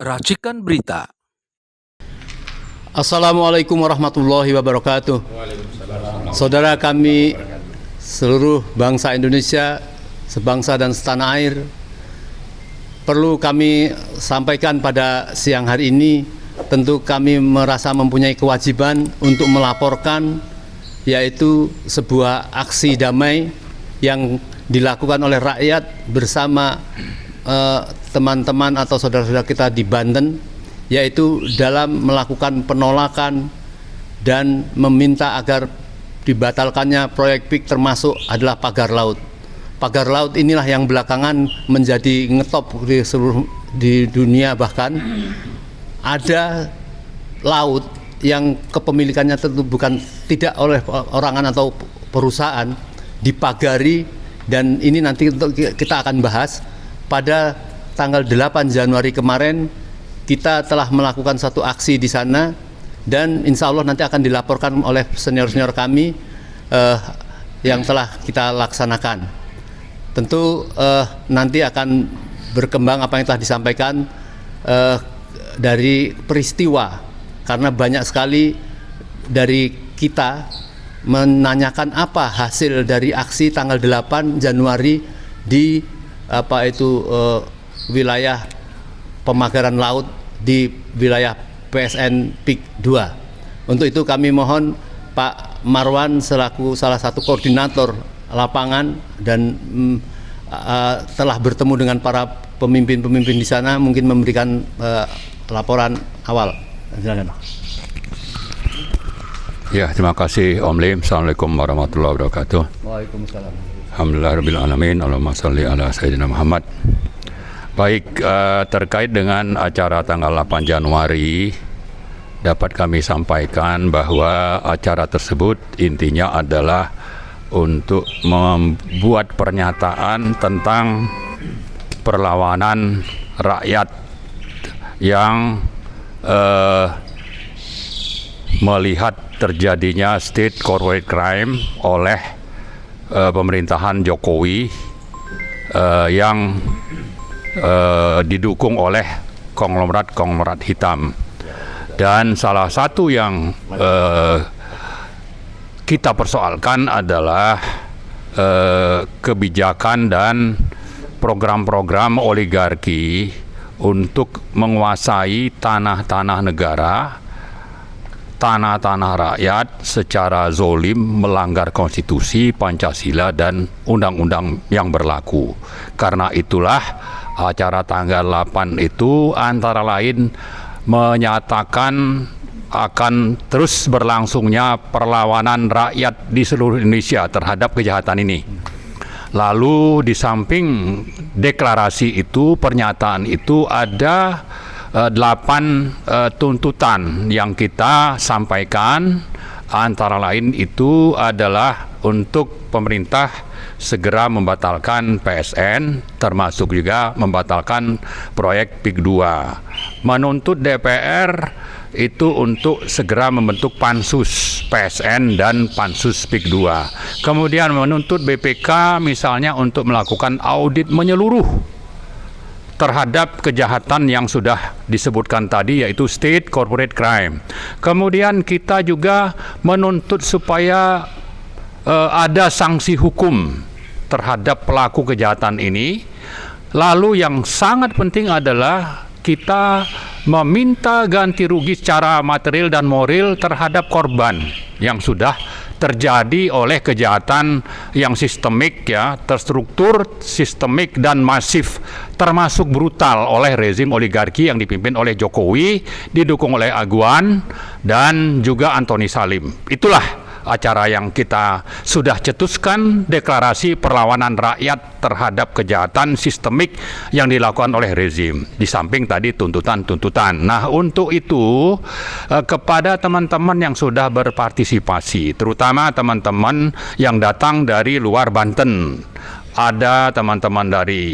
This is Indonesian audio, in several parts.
Racikan Berita. Assalamualaikum warahmatullahi wabarakatuh. Saudara kami seluruh bangsa Indonesia, sebangsa dan setanah air, perlu kami sampaikan pada siang hari ini, tentu kami merasa mempunyai kewajiban untuk melaporkan, yaitu sebuah aksi damai yang dilakukan oleh rakyat bersama teman-teman atau saudara-saudara kita di Banten, yaitu dalam melakukan penolakan dan meminta agar dibatalkannya proyek PIK, termasuk adalah pagar laut. Pagar laut inilah yang belakangan menjadi ngetop di dunia, bahkan ada laut yang kepemilikannya tentu tidak oleh orangan atau perusahaan, dipagari, dan ini nanti kita akan bahas. Pada tanggal 8 Januari kemarin kita telah melakukan satu aksi di sana, dan insya Allah nanti akan dilaporkan oleh senior-senior kami yang telah kita laksanakan. Tentu nanti akan berkembang apa yang telah disampaikan dari peristiwa, karena banyak sekali dari kita menanyakan apa hasil dari aksi tanggal 8 Januari di wilayah pemagaran laut di wilayah PSN PIK 2. Untuk itu kami mohon Pak Marwan selaku salah satu koordinator lapangan dan telah bertemu dengan para pemimpin-pemimpin di sana, mungkin memberikan laporan awal. Silakan. Ya, terima kasih Om Lim. Assalamualaikum warahmatullahi wabarakatuh. Waalaikumsalam. Alhamdulillahirrahmanirrahim. Allahumma salli ala Sayyidina Muhammad. Baik, terkait dengan acara tanggal 8 Januari, dapat kami sampaikan bahwa acara tersebut intinya adalah untuk membuat pernyataan tentang perlawanan rakyat yang melihat terjadinya state corporate crime oleh pemerintahan Jokowi yang didukung oleh konglomerat hitam. Dan salah satu yang kita persoalkan adalah kebijakan dan program-program oligarki untuk menguasai tanah-tanah negara, tanah-tanah rakyat secara zolim, melanggar konstitusi, Pancasila, dan undang-undang yang berlaku. Karena itulah acara tanggal 8 itu antara lain menyatakan akan terus berlangsungnya perlawanan rakyat di seluruh Indonesia terhadap kejahatan ini. Lalu di samping deklarasi itu, pernyataan itu, ada 8 tuntutan yang kita sampaikan. Antara lain itu adalah untuk pemerintah segera membatalkan PSN, termasuk juga membatalkan proyek PIK 2. Menuntut DPR itu untuk segera membentuk pansus PSN dan pansus PIK 2. Kemudian menuntut BPK misalnya untuk melakukan audit menyeluruh terhadap kejahatan yang sudah disebutkan tadi, yaitu state corporate crime. Kemudian kita juga menuntut supaya ada sanksi hukum terhadap pelaku kejahatan ini. Lalu yang sangat penting adalah kita meminta ganti rugi secara material dan moral terhadap korban yang sudah terjadi oleh kejahatan yang sistemik, ya, terstruktur, sistemik, dan masif, termasuk brutal oleh rezim oligarki yang dipimpin oleh Jokowi, didukung oleh Aguan dan juga Antoni Salim. Itulah acara yang kita sudah cetuskan, deklarasi perlawanan rakyat terhadap kejahatan sistemik yang dilakukan oleh rezim, di samping tadi tuntutan-tuntutan. Nah, untuk itu kepada teman-teman yang sudah berpartisipasi, terutama teman-teman yang datang dari luar Banten, ada teman-teman dari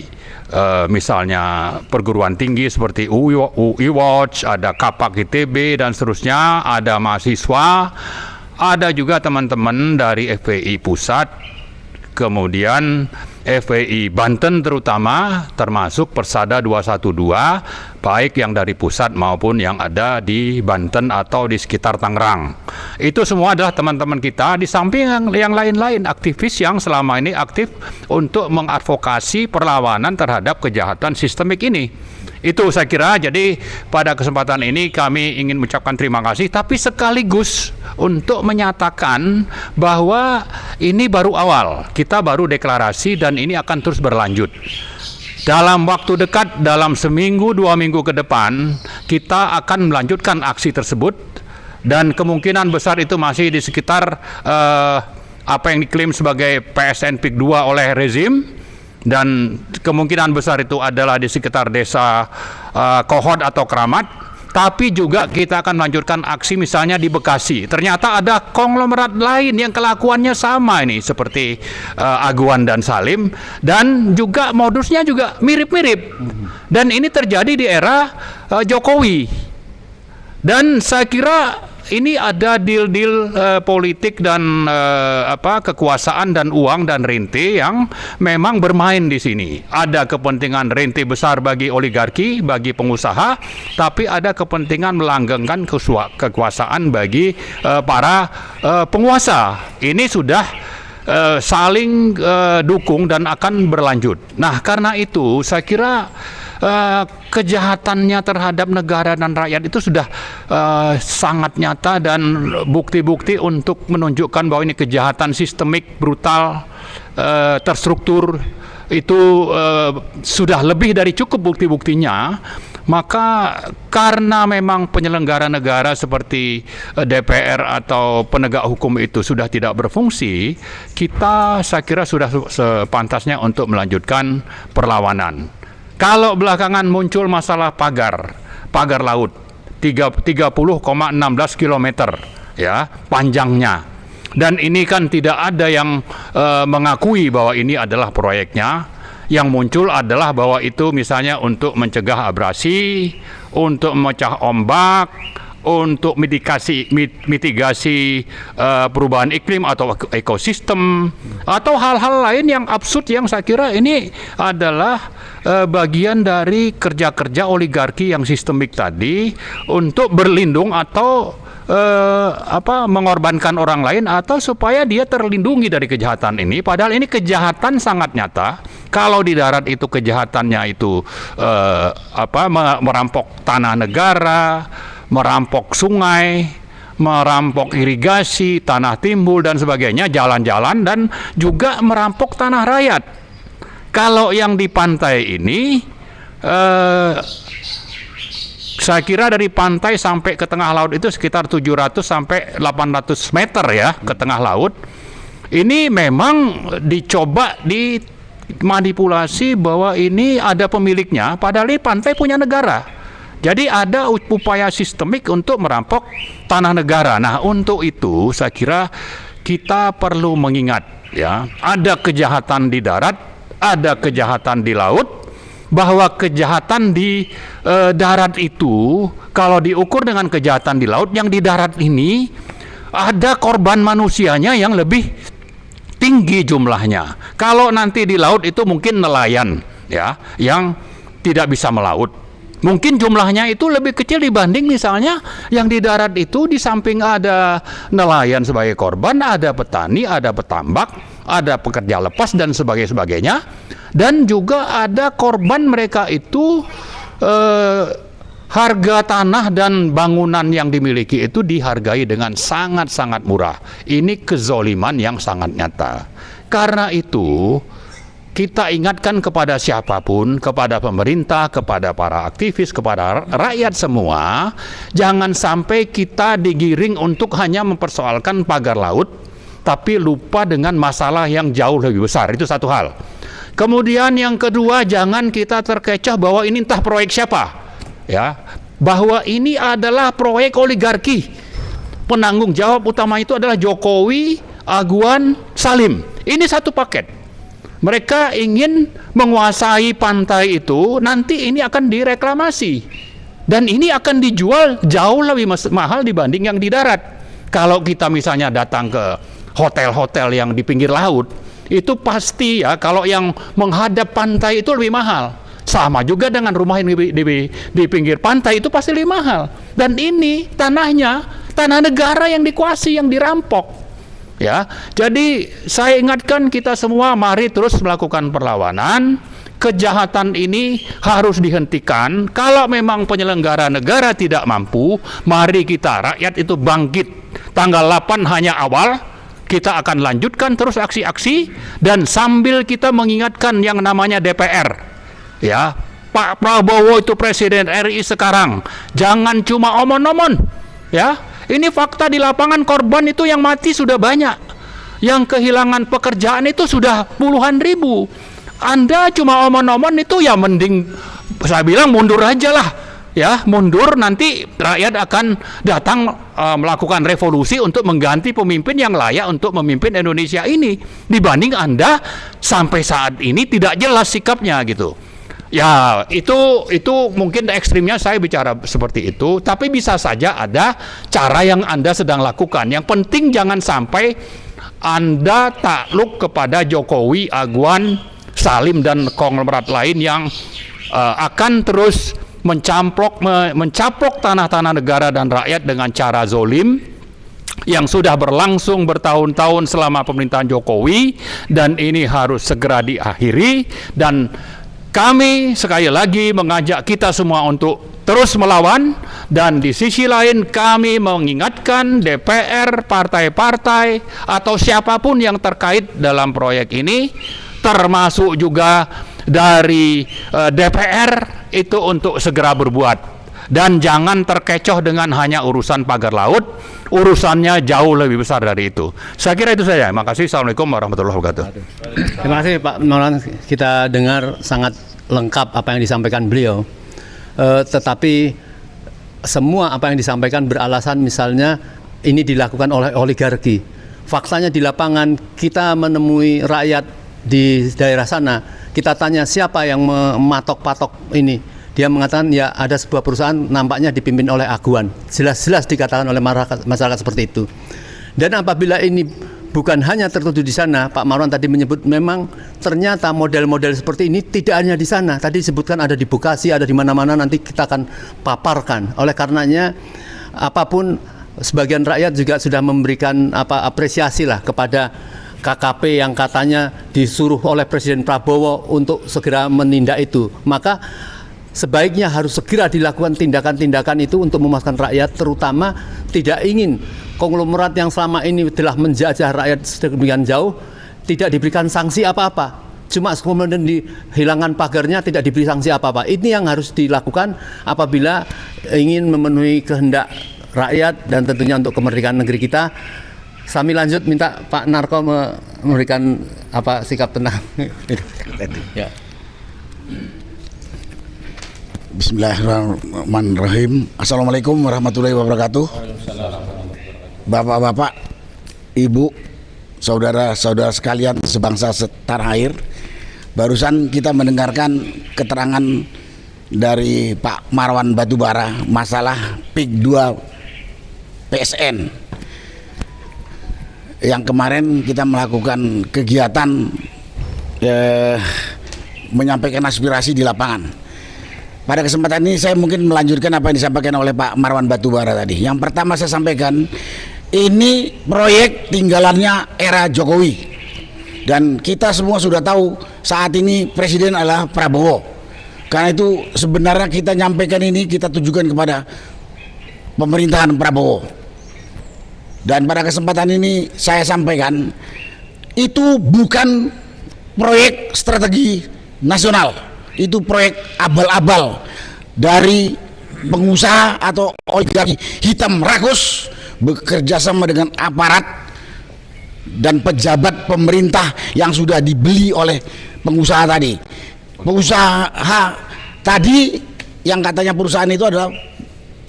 misalnya perguruan tinggi seperti UI Watch, ada Kapak ITB dan seterusnya, ada mahasiswa, ada juga teman-teman dari FPI Pusat, kemudian FPI Banten terutama, termasuk Persada 212, baik yang dari pusat maupun yang ada di Banten atau di sekitar Tangerang. Itu semua adalah teman-teman kita, di samping yang lain-lain, aktivis yang selama ini aktif untuk mengadvokasi perlawanan terhadap kejahatan sistemik ini. Itu saya kira, jadi pada kesempatan ini kami ingin mengucapkan terima kasih, tapi sekaligus untuk menyatakan bahwa ini baru awal, kita baru deklarasi dan ini akan terus berlanjut. Dalam waktu dekat, dalam seminggu, 2 minggu ke depan, kita akan melanjutkan aksi tersebut, dan kemungkinan besar itu masih di sekitar apa yang diklaim sebagai PSN PIK 2 oleh rezim, dan kemungkinan besar itu adalah di sekitar desa Kohod atau Keramat. Tapi juga kita akan melanjutkan aksi misalnya di Bekasi. Ternyata ada konglomerat lain yang kelakuannya sama ini, seperti Aguan dan Salim, dan juga modusnya juga mirip-mirip. Dan ini terjadi di era Jokowi. Dan saya kira ini ada deal-deal politik dan kekuasaan dan uang dan rente yang memang bermain di sini. Ada kepentingan rente besar bagi oligarki, bagi pengusaha, tapi ada kepentingan melanggengkan kekuasaan bagi para penguasa. Ini sudah saling dukung dan akan berlanjut. Nah, karena itu saya kira kejahatannya terhadap negara dan rakyat itu sudah sangat nyata, dan bukti-bukti untuk menunjukkan bahwa ini kejahatan sistemik, brutal, terstruktur, itu sudah lebih dari cukup bukti-buktinya. Maka karena memang penyelenggara negara seperti DPR atau penegak hukum itu sudah tidak berfungsi, kita saya kira sudah sepantasnya untuk melanjutkan perlawanan. Kalau belakangan muncul masalah pagar laut 30,16 km ya panjangnya, dan ini kan tidak ada yang mengakui bahwa ini adalah proyeknya. Yang muncul adalah bahwa itu misalnya untuk mencegah abrasi, untuk memecah ombak, untuk mitigasi perubahan iklim atau ekosistem, atau hal-hal lain yang absurd yang saya kira ini adalah bagian dari kerja-kerja oligarki yang sistemik tadi untuk berlindung atau mengorbankan orang lain, atau supaya dia terlindungi dari kejahatan ini. Padahal ini kejahatan sangat nyata. Kalau di darat itu kejahatannya itu merampok tanah negara, merampok sungai, merampok irigasi, tanah timbul dan sebagainya, jalan-jalan, dan juga merampok tanah rakyat. Kalau yang di pantai ini, saya kira dari pantai sampai ke tengah laut itu sekitar 700 sampai 800 meter ya ke tengah laut. Ini memang dicoba dimanipulasi bahwa ini ada pemiliknya, padahal ini pantai punya negara. Jadi ada upaya sistemik untuk merampok tanah negara. Nah, untuk itu saya kira kita perlu mengingat ya, ada kejahatan di darat, ada kejahatan di laut, bahwa kejahatan di darat itu kalau diukur dengan kejahatan di laut, yang di darat ini ada korban manusianya yang lebih tinggi jumlahnya. Kalau nanti di laut itu mungkin nelayan ya yang tidak bisa melaut, mungkin jumlahnya itu lebih kecil dibanding misalnya yang di darat itu. Di samping ada nelayan sebagai korban, ada petani, ada petambak, ada pekerja lepas dan sebagainya, dan juga ada korban mereka itu harga tanah dan bangunan yang dimiliki itu dihargai dengan sangat-sangat murah. Ini kezoliman yang sangat nyata. Karena itu kita ingatkan kepada siapapun, kepada pemerintah, kepada para aktivis, kepada rakyat semua, jangan sampai kita digiring untuk hanya mempersoalkan pagar laut, tapi lupa dengan masalah yang jauh lebih besar. Itu satu hal. Kemudian yang kedua, jangan kita terkecoh bahwa ini entah proyek siapa. Ya, bahwa ini adalah proyek oligarki. Penanggung jawab utama itu adalah Jokowi, Aguan, Salim. Ini satu paket. Mereka ingin menguasai pantai itu, nanti ini akan direklamasi. Dan ini akan dijual jauh lebih mahal dibanding yang di darat. Kalau kita misalnya datang ke hotel-hotel yang di pinggir laut, itu pasti ya, kalau yang menghadap pantai itu lebih mahal. Sama juga dengan rumah yang di pinggir pantai itu pasti lebih mahal. Dan ini tanahnya, tanah negara yang dikuasai, yang dirampok. Ya, jadi saya ingatkan kita semua, mari terus melakukan perlawanan. Kejahatan ini harus dihentikan. Kalau memang penyelenggara negara tidak mampu, mari kita rakyat itu bangkit. Tanggal 8 hanya awal, kita akan lanjutkan terus aksi-aksi, dan sambil kita mengingatkan yang namanya DPR. Ya, Pak Prabowo itu Presiden RI sekarang, jangan cuma omon-omon. Ya, ini fakta di lapangan, korban itu yang mati sudah banyak, yang kehilangan pekerjaan itu sudah puluhan ribu. Anda cuma omon-omon itu ya mending saya bilang mundur aja lah. Ya, mundur, nanti rakyat akan datang melakukan revolusi untuk mengganti pemimpin yang layak untuk memimpin Indonesia ini, dibanding Anda sampai saat ini tidak jelas sikapnya gitu. Ya, itu mungkin ekstrimnya saya bicara seperti itu, tapi bisa saja ada cara yang Anda sedang lakukan. Yang penting jangan sampai Anda takluk kepada Jokowi, Agwan, Salim, dan konglomerat lain yang akan terus mencaplok tanah-tanah negara dan rakyat dengan cara zolim yang sudah berlangsung bertahun-tahun selama pemerintahan Jokowi, dan ini harus segera diakhiri. Dan kami sekali lagi mengajak kita semua untuk terus melawan, dan di sisi lain kami mengingatkan DPR, partai-partai, atau siapapun yang terkait dalam proyek ini, termasuk juga dari DPR, itu untuk segera berbuat. Dan jangan terkecoh dengan hanya urusan pagar laut, urusannya jauh lebih besar dari itu. Saya kira itu saja. Terima kasih. Assalamualaikum warahmatullahi wabarakatuh. Terima kasih Pak Maulana, kita dengar sangat lengkap apa yang disampaikan beliau. Tetapi semua apa yang disampaikan beralasan misalnya ini dilakukan oleh oligarki. Faktanya di lapangan kita menemui rakyat di daerah sana, kita tanya siapa yang mematok-patok ini. Dia mengatakan ya ada sebuah perusahaan nampaknya dipimpin oleh Agwan. Jelas-jelas dikatakan oleh masyarakat seperti itu. Dan apabila ini bukan hanya tertuju di sana, Pak Marwan tadi menyebut memang ternyata model-model seperti ini tidak hanya di sana. Tadi disebutkan ada di Bekasi, ada di mana-mana, nanti kita akan paparkan. Oleh karenanya apapun, sebagian rakyat juga sudah memberikan apresiasi lah kepada KKP yang katanya disuruh oleh Presiden Prabowo untuk segera menindak itu. Maka sebaiknya harus segera dilakukan tindakan-tindakan itu untuk memuaskan rakyat, terutama tidak ingin konglomerat yang selama ini telah menjajah rakyat sedemikian jauh tidak diberikan sanksi apa-apa. Cuma kemudian dihilangkan pagarnya, tidak diberi sanksi apa-apa. Ini yang harus dilakukan apabila ingin memenuhi kehendak rakyat dan tentunya untuk kemerdekaan negeri kita. Kami lanjut minta Pak Narko memberikan sikap tentang ya. Bismillahirrahmanirrahim. Assalamualaikum warahmatullahi wabarakatuh. Bapak-bapak, ibu, saudara-saudara sekalian sebangsa setanah air, barusan kita mendengarkan keterangan dari Pak Marwan Batubara masalah PIK 2 PSN yang kemarin kita melakukan kegiatan menyampaikan aspirasi di lapangan. Pada kesempatan ini saya mungkin melanjutkan apa yang disampaikan oleh Pak Marwan Batubara tadi. Yang pertama saya sampaikan, ini proyek tinggalannya era Jokowi. Dan kita semua sudah tahu saat ini presiden adalah Prabowo. Karena itu sebenarnya kita nyampaikan ini, kita tujukan kepada pemerintahan Prabowo. Dan pada kesempatan ini saya sampaikan, itu bukan proyek strategi nasional. Itu proyek abal-abal dari pengusaha atau oligarki hitam rakus bekerja sama dengan aparat dan pejabat pemerintah yang sudah dibeli oleh pengusaha tadi. Pengusaha tadi yang katanya perusahaan itu adalah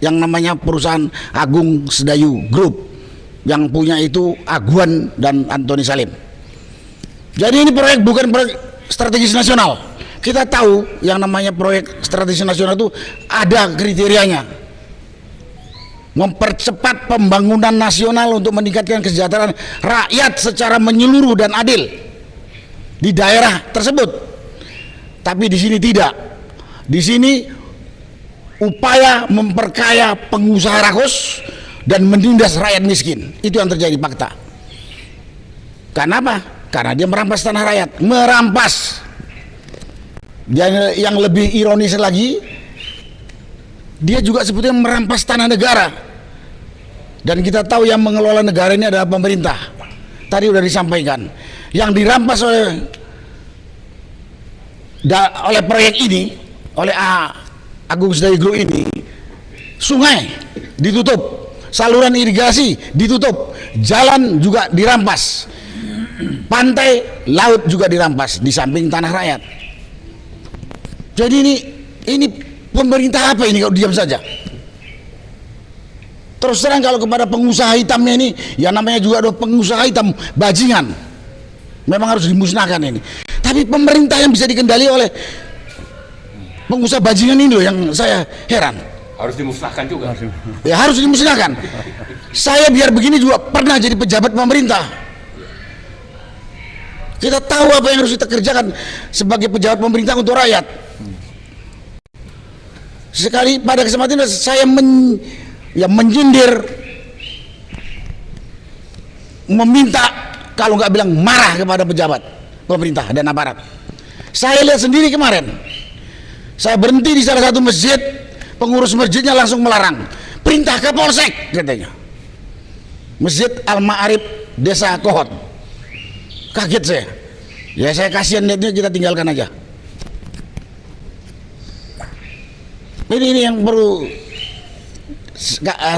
yang namanya perusahaan Agung Sedayu Group, yang punya itu Agwan dan Antoni Salim. Jadi ini proyek bukan proyek strategis nasional. Kita tahu yang namanya proyek strategis nasional itu ada kriterianya. Mempercepat pembangunan nasional untuk meningkatkan kesejahteraan rakyat secara menyeluruh dan adil. di daerah tersebut. Tapi di sini tidak. Di sini upaya memperkaya pengusaha rakus dan menindas rakyat miskin. Itu yang terjadi fakta. Karena apa? Karena dia merampas tanah rakyat, merampas. Dan yang lebih ironis lagi, dia juga sebetulnya merampas tanah negara. Dan kita tahu yang mengelola negara ini adalah pemerintah. Tadi sudah disampaikan. Yang dirampas oleh proyek ini, oleh Agung Sedayu Group ini, sungai ditutup, saluran irigasi ditutup, jalan juga dirampas, pantai, laut juga dirampas di samping tanah rakyat. Jadi ini pemerintah apa ini kalau diam saja? Terus terang kalau kepada pengusaha hitamnya ini, yang namanya juga ada pengusaha hitam bajingan, memang harus dimusnahkan ini. Tapi pemerintah yang bisa dikendali oleh pengusaha bajingan ini loh yang saya heran. Harus dimusnahkan juga. Ya harus dimusnahkan. Saya biar begini juga pernah jadi pejabat pemerintah. Kita tahu apa yang harus kita kerjakan sebagai pejabat pemerintah untuk rakyat. Sekali pada kesempatan itu saya menyindir, meminta, kalau nggak bilang marah kepada pejabat pemerintah dan aparat. Saya lihat sendiri kemarin, saya berhenti di salah satu masjid, pengurus masjidnya langsung melarang, perintah Kapolsek katanya, Masjid Al-Ma'arif Desa Kohot. Kaget saya, ya saya kasihan lihatnya, kita tinggalkan aja. Ini yang perlu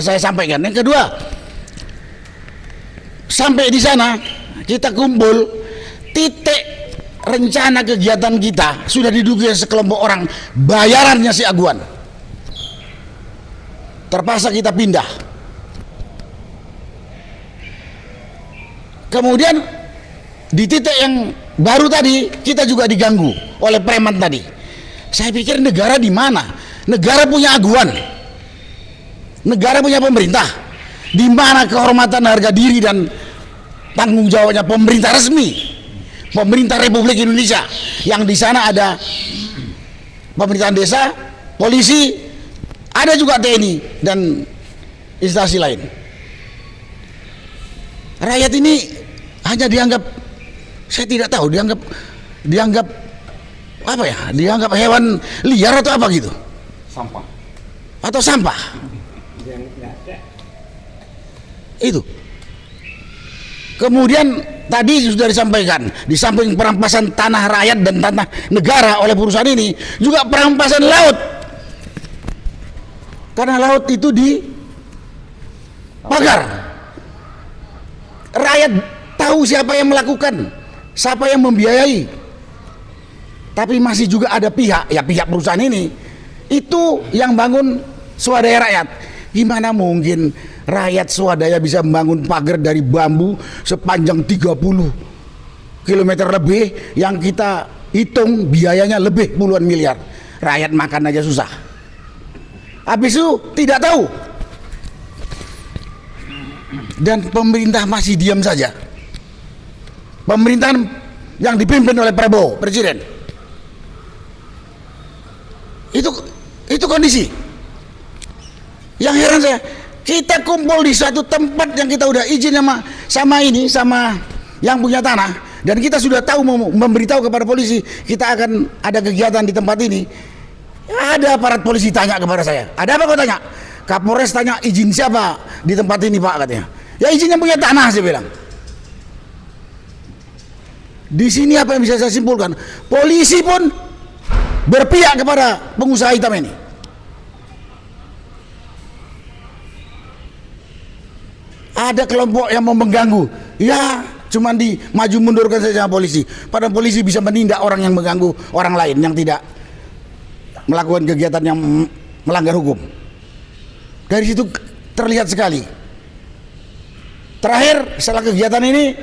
saya sampaikan. Yang kedua, sampai di sana kita kumpul, titik rencana kegiatan kita sudah diduga sekelompok orang, bayarannya si Aguan. Terpaksa kita pindah. Kemudian di titik yang baru tadi kita juga diganggu oleh preman tadi. Saya pikir negara di mana? Negara punya Aguan, negara punya pemerintah. Di mana kehormatan, harga diri dan tanggung jawabnya pemerintah resmi, pemerintah Republik Indonesia, yang di sana ada pemerintahan desa, polisi, ada juga TNI dan instansi lain. Rakyat ini hanya dianggap, saya tidak tahu, dianggap apa ya? Dianggap hewan liar atau apa gitu? Sampah. Atau sampah? Itu. Kemudian tadi sudah disampaikan, di samping perampasan tanah rakyat dan tanah negara oleh perusahaan ini, juga perampasan laut. Karena laut itu dipagar. Rakyat tahu siapa yang melakukan, siapa yang membiayai. Tapi masih juga ada pihak, ya pihak perusahaan ini, itu yang bangun swadaya rakyat. Gimana mungkin rakyat swadaya bisa membangun pagar dari bambu sepanjang 30 km lebih, yang kita hitung biayanya lebih puluhan miliar. Rakyat makan aja susah. Habis itu tidak tahu. Dan pemerintah masih diam saja. Pemerintahan yang dipimpin oleh Prabowo, Presiden. Itu kondisi. Yang heran saya, kita kumpul di satu tempat yang kita udah izin sama yang punya tanah, dan kita sudah tahu memberitahu kepada polisi kita akan ada kegiatan di tempat ini. Ada aparat polisi tanya kepada saya, ada apa kau tanya? Kapolres tanya izin siapa di tempat ini Pak, katanya. Ya izin yang punya tanah, saya bilang. Di sini apa yang bisa saya simpulkan? Polisi pun berpihak kepada pengusaha hitam ini. Ada kelompok yang mau mengganggu, ya cuman di maju mundurkan saja sama polisi. Padahal polisi bisa menindak orang yang mengganggu orang lain yang tidak melakukan kegiatan yang melanggar hukum. Dari situ terlihat sekali. Terakhir setelah kegiatan ini,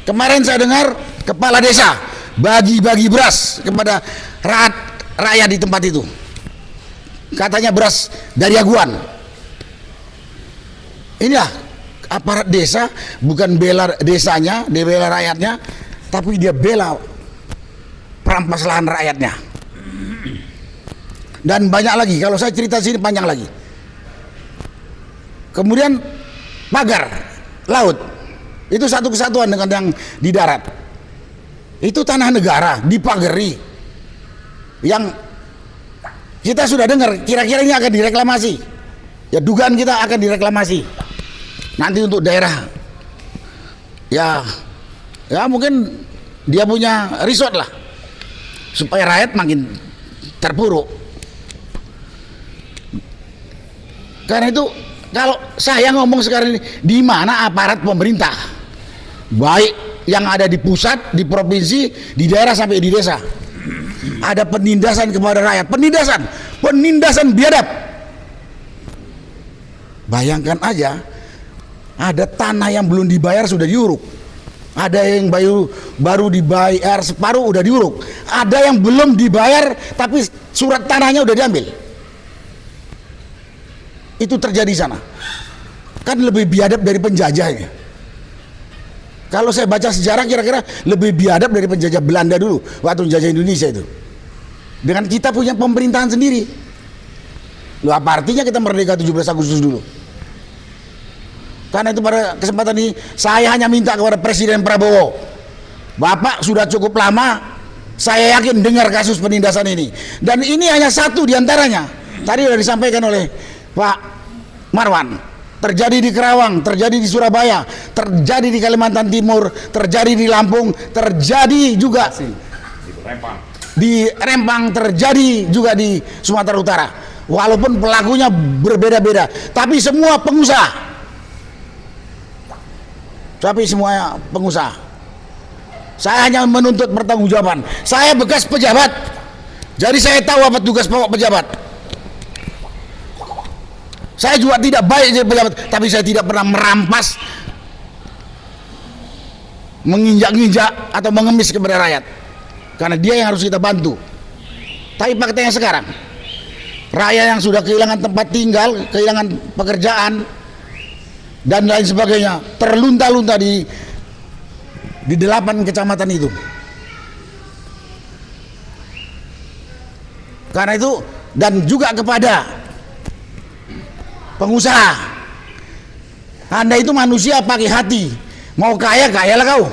kemarin saya dengar kepala desa bagi-bagi beras kepada rakyat di tempat itu. Katanya beras dari Aguan. Inilah aparat desa, bukan bela desanya, dia bela rakyatnya, tapi dia bela perampas lahan rakyatnya. Dan banyak lagi, kalau saya cerita sini panjang lagi. Kemudian pagar laut, itu satu kesatuan dengan yang di darat. Itu tanah negara, dipagari. Yang kita sudah dengar, kira-kira ini akan direklamasi. Ya dugaan kita akan direklamasi. Nanti untuk daerah, ya mungkin dia punya resort lah, supaya rakyat makin terpuruk. Karena itu kalau saya ngomong sekarang ini, di mana aparat pemerintah, baik yang ada di pusat, di provinsi, di daerah sampai di desa, ada penindasan kepada rakyat, penindasan biadab. Bayangkan aja, ada tanah yang belum dibayar sudah diuruk, ada yang baru dibayar separuh udah diuruk, ada yang belum dibayar tapi surat tanahnya udah diambil. Itu terjadi sana. Kan lebih biadab dari penjajahnya. Kalau saya baca sejarah, kira-kira lebih biadab dari penjajah Belanda dulu waktu menjajah Indonesia itu. Dengan kita punya pemerintahan sendiri. Loh, apa artinya kita merdeka 17 Agustus dulu? Karena itu pada kesempatan ini saya hanya minta kepada Presiden Prabowo, Bapak sudah cukup lama, saya yakin dengar kasus penindasan ini. Dan ini hanya satu diantaranya. Tadi sudah disampaikan oleh Pak Marwan. Terjadi di Kerawang, terjadi di Surabaya, terjadi di Kalimantan Timur, terjadi di Lampung, terjadi juga di Rempang, terjadi juga di Sumatera Utara. Walaupun pelakunya berbeda-beda, tapi semua pengusaha. Saya hanya menuntut pertanggungjawaban. Saya bekas pejabat, jadi saya tahu apa tugas pokok pejabat. Saya juga tidak baik jadi pejabat, tapi saya tidak pernah merampas, menginjak-injak atau mengemis kepada rakyat, karena dia yang harus kita bantu. Tapi faktanya sekarang, rakyat yang sudah kehilangan tempat tinggal, kehilangan pekerjaan dan lain sebagainya, terlunta-lunta di 8 kecamatan itu. Karena itu, dan juga kepada pengusaha, Anda itu manusia pakai hati, mau kaya kayalah kau,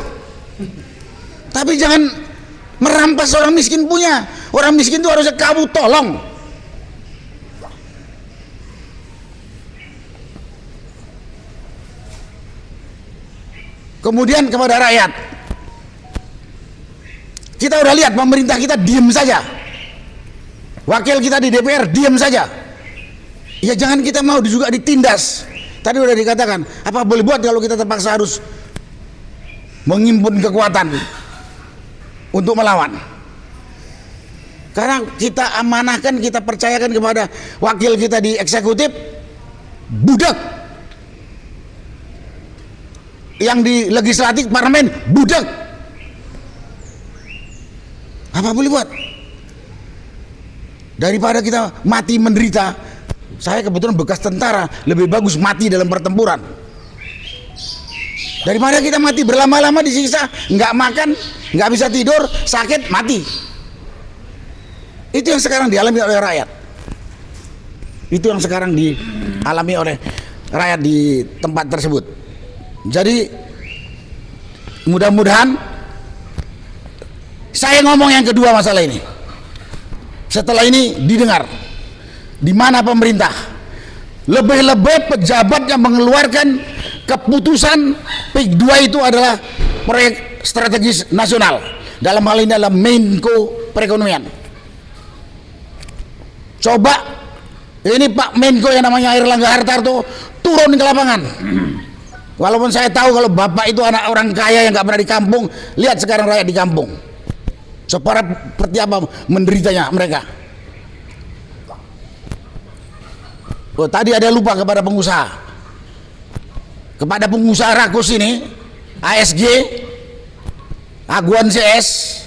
tapi jangan merampas orang miskin punya. Orang miskin itu harusnya kamu tolong. Kemudian kepada rakyat, kita udah lihat pemerintah kita diam saja, wakil kita di DPR diam saja. Ya jangan kita mau juga ditindas. Tadi udah dikatakan, apa boleh buat kalau kita terpaksa harus menghimpun kekuatan untuk melawan. Karena kita amanahkan, kita percayakan kepada wakil kita di eksekutif, budak. Yang di legislatif parlemen, budak. Apa boleh buat? Daripada kita mati menderita, saya kebetulan bekas tentara, lebih bagus mati dalam pertempuran daripada kita mati berlama-lama disiksa, nggak makan, nggak bisa tidur, sakit, mati. Itu yang sekarang dialami oleh rakyat. Itu yang sekarang dialami oleh rakyat di tempat tersebut. Jadi mudah-mudahan, saya ngomong yang kedua masalah ini, setelah ini didengar. Di mana pemerintah, lebih-lebih pejabat yang mengeluarkan keputusan PIK 2 itu adalah proyek strategis nasional. Dalam hal ini adalah Menko Perekonomian. Coba ini Pak Menko yang namanya Airlangga Hartarto turun ke lapangan. Walaupun saya tahu kalau Bapak itu anak orang kaya yang nggak pernah di kampung, lihat sekarang rakyat di kampung seperti apa menderitanya mereka. Oh, tadi ada lupa kepada pengusaha. Kepada pengusaha rakus ini, ASG, Aguan CS,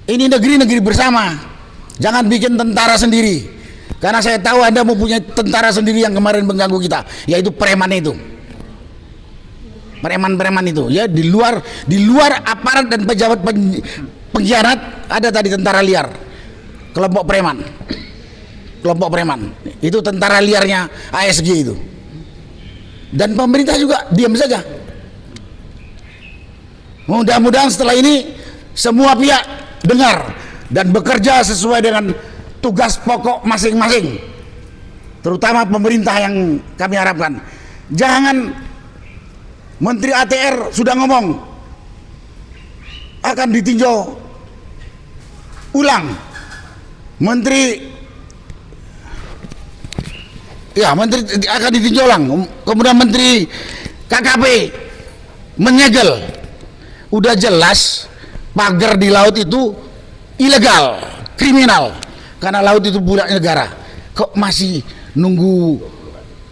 ini negeri-negeri bersama. Jangan bikin tentara sendiri. Karena saya tahu Anda mempunyai tentara sendiri yang kemarin mengganggu kita, yaitu preman itu. Preman-preman itu, ya di luar aparat dan pejabat pengkhianat, ada tadi tentara liar, kelompok preman. Kelompok preman itu tentara liarnya ASG itu. Dan pemerintah juga diam saja. Mudah-mudahan setelah ini semua pihak dengar dan bekerja sesuai dengan tugas pokok masing-masing, terutama pemerintah yang kami harapkan. Jangan Menteri ATR sudah ngomong akan ditinjau ulang, Menteri akan ditinjau ulang, kemudian Menteri KKP menyegel. Udah jelas pagar di laut itu ilegal, kriminal, karena laut itu budak negara. Kok masih nunggu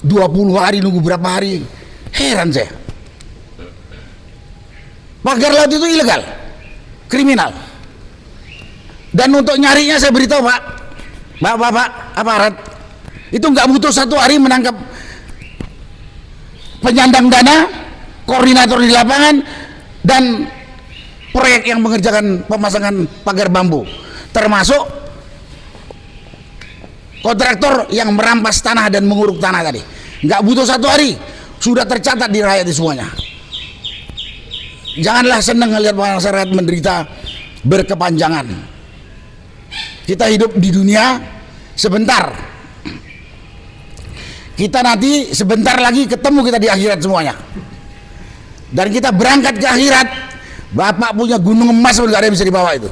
20 hari, nunggu berapa hari? Heran saya. Pagar laut itu ilegal, kriminal. Dan untuk nyarinya saya beritahu Pak, Bapak aparat, itu nggak butuh 1 hari menangkap penyandang dana, koordinator di lapangan, dan proyek yang mengerjakan pemasangan pagar bambu, termasuk kontraktor yang merampas tanah dan menguruk tanah tadi. Nggak butuh 1 hari, sudah tercatat di rakyat di semuanya. Janganlah senang melihat masyarakat menderita berkepanjangan. Kita hidup di dunia sebentar. Kita nanti sebentar lagi ketemu kita di akhirat semuanya. Dan kita berangkat ke akhirat, Bapak punya gunung emas pun gak ada yang bisa dibawa itu.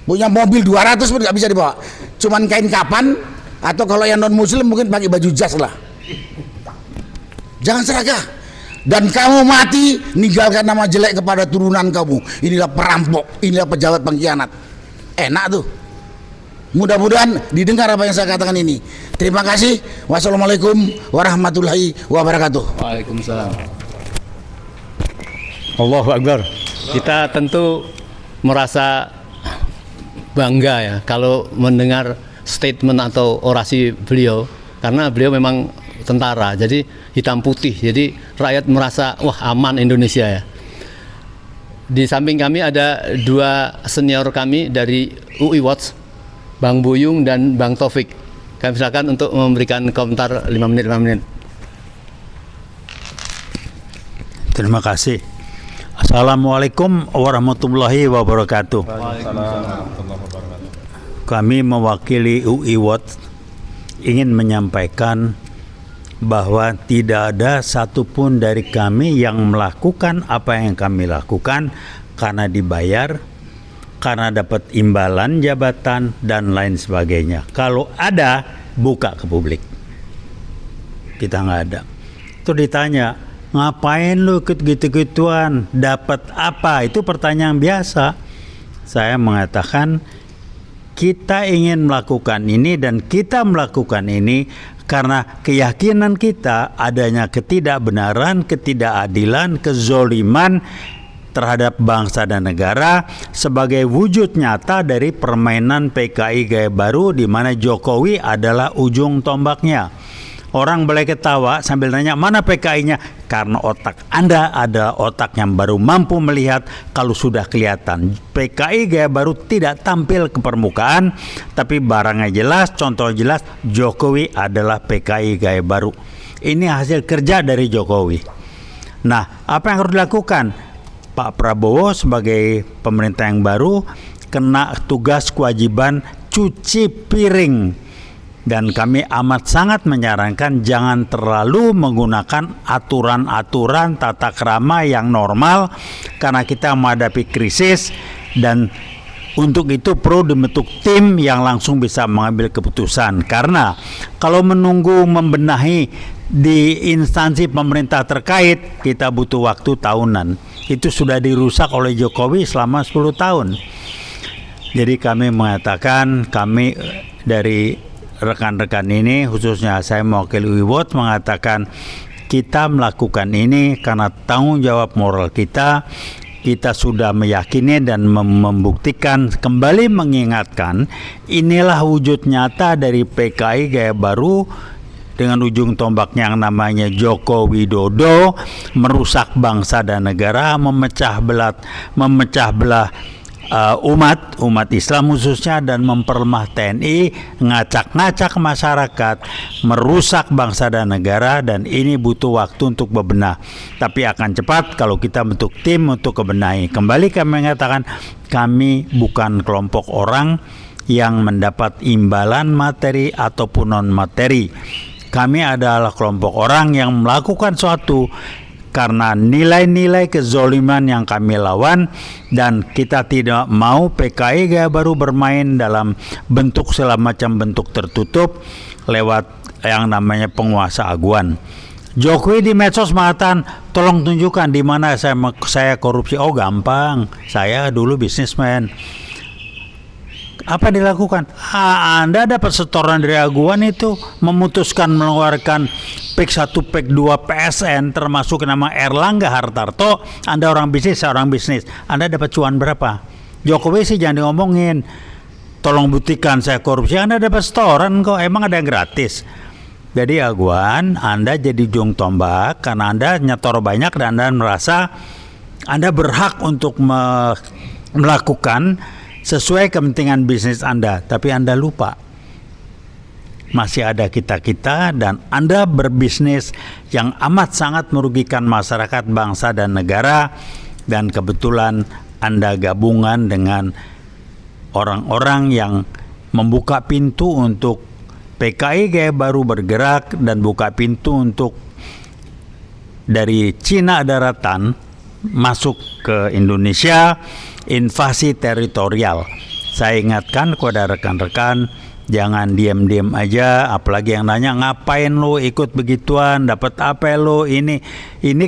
Punya mobil 200 pun gak bisa dibawa. Cuman kain kapan, atau kalau yang non muslim mungkin pakai baju jas lah. Jangan serakah. Dan kamu mati, ninggalkan nama jelek kepada turunan kamu. Inilah perampok, inilah pejabat pengkhianat. Enak tuh. Mudah-mudahan didengar apa yang saya katakan ini. Terima kasih. Wassalamualaikum warahmatullahi wabarakatuh. Waalaikumsalam. Allahu Akbar. Kita tentu merasa bangga ya kalau mendengar statement atau orasi beliau, karena beliau memang tentara, jadi hitam putih, jadi rakyat merasa wah aman Indonesia ya. Di samping kami ada 2 senior kami dari UI Watch, Bang Buyung dan Bang Taufik. Kami silakan untuk memberikan komentar 5 menit. Terima kasih. Assalamualaikum warahmatullahi wabarakatuh. Kami mewakili UI Watch ingin menyampaikan bahwa tidak ada satupun dari kami yang melakukan apa yang kami lakukan karena dibayar, karena dapat imbalan jabatan dan lain sebagainya. Kalau ada, buka ke publik. Kita nggak ada. Terus ditanya, ngapain lu ikut gitu-gituan? Dapat apa? Itu pertanyaan biasa. Saya mengatakan kita ingin melakukan ini dan kita melakukan ini karena keyakinan kita adanya ketidakbenaran, ketidakadilan, kezoliman terhadap bangsa dan negara sebagai wujud nyata dari permainan PKI gaya baru di mana Jokowi adalah ujung tombaknya. Orang boleh ketawa sambil nanya mana PKI-nya, karena otak Anda ada otak yang baru mampu melihat kalau sudah kelihatan. PKI gaya baru tidak tampil ke permukaan, tapi barangnya jelas, contoh jelas, Jokowi adalah PKI gaya baru. Ini hasil kerja dari Jokowi. Nah, apa yang harus dilakukan? Pak Prabowo sebagai pemerintah yang baru kena tugas kewajiban cuci piring. Dan kami amat sangat menyarankan jangan terlalu menggunakan aturan-aturan tata krama yang normal karena kita menghadapi krisis, dan untuk itu perlu dibentuk tim yang langsung bisa mengambil keputusan. Karena kalau menunggu membenahi di instansi pemerintah terkait, kita butuh waktu tahunan. Itu sudah dirusak oleh Jokowi selama 10 tahun. Jadi kami mengatakan, kami dari rekan-rekan ini, khususnya saya mewakili UI Watch, mengatakan kita melakukan ini karena tanggung jawab moral kita. Kita sudah meyakini dan membuktikan, kembali mengingatkan, inilah wujud nyata dari PKI gaya baru dengan ujung tombaknya yang namanya Joko Widodo, merusak bangsa dan negara, memecah belah umat Islam khususnya, dan memperlemah TNI, ngacak-ngacak masyarakat, merusak bangsa dan negara, dan ini butuh waktu untuk bebenah. Tapi akan cepat kalau kita bentuk tim untuk kebenahi. Kembali kami mengatakan, kami bukan kelompok orang yang mendapat imbalan materi ataupun non materi. Kami adalah kelompok orang yang melakukan suatu karena nilai-nilai kezoliman yang kami lawan, dan kita tidak mau PKI Gaya Baru bermain dalam bentuk segala macam bentuk tertutup lewat yang namanya penguasa aguan. Jokowi di medsos mengatakan, tolong tunjukkan di mana saya korupsi. Oh gampang, saya dulu bisnismen. Apa dilakukan? Anda dapat setoran dari aguan itu, memutuskan mengeluarkan PEK 1, PEK 2 PSN termasuk nama Erlangga Hartarto. Anda orang bisnis, saya orang bisnis. Anda dapat cuan berapa? Jokowi sih jangan diomongin. Tolong buktikan saya korupsi. Anda dapat setoran kok, emang ada yang gratis? Jadi aguan, Anda jadi ujung tombak karena Anda nyetor banyak dan Anda merasa Anda berhak untuk melakukan sesuai kepentingan bisnis Anda, tapi Anda lupa masih ada kita-kita, dan Anda berbisnis yang amat sangat merugikan masyarakat, bangsa dan negara, dan kebetulan Anda gabungan dengan orang-orang yang membuka pintu untuk PKI Gaya Baru bergerak dan buka pintu untuk dari Cina daratan masuk ke Indonesia, invasi teritorial. Saya ingatkan kepada rekan-rekan, jangan diam-diam aja, apalagi yang nanya ngapain lo ikut begituan, dapat apa lo ini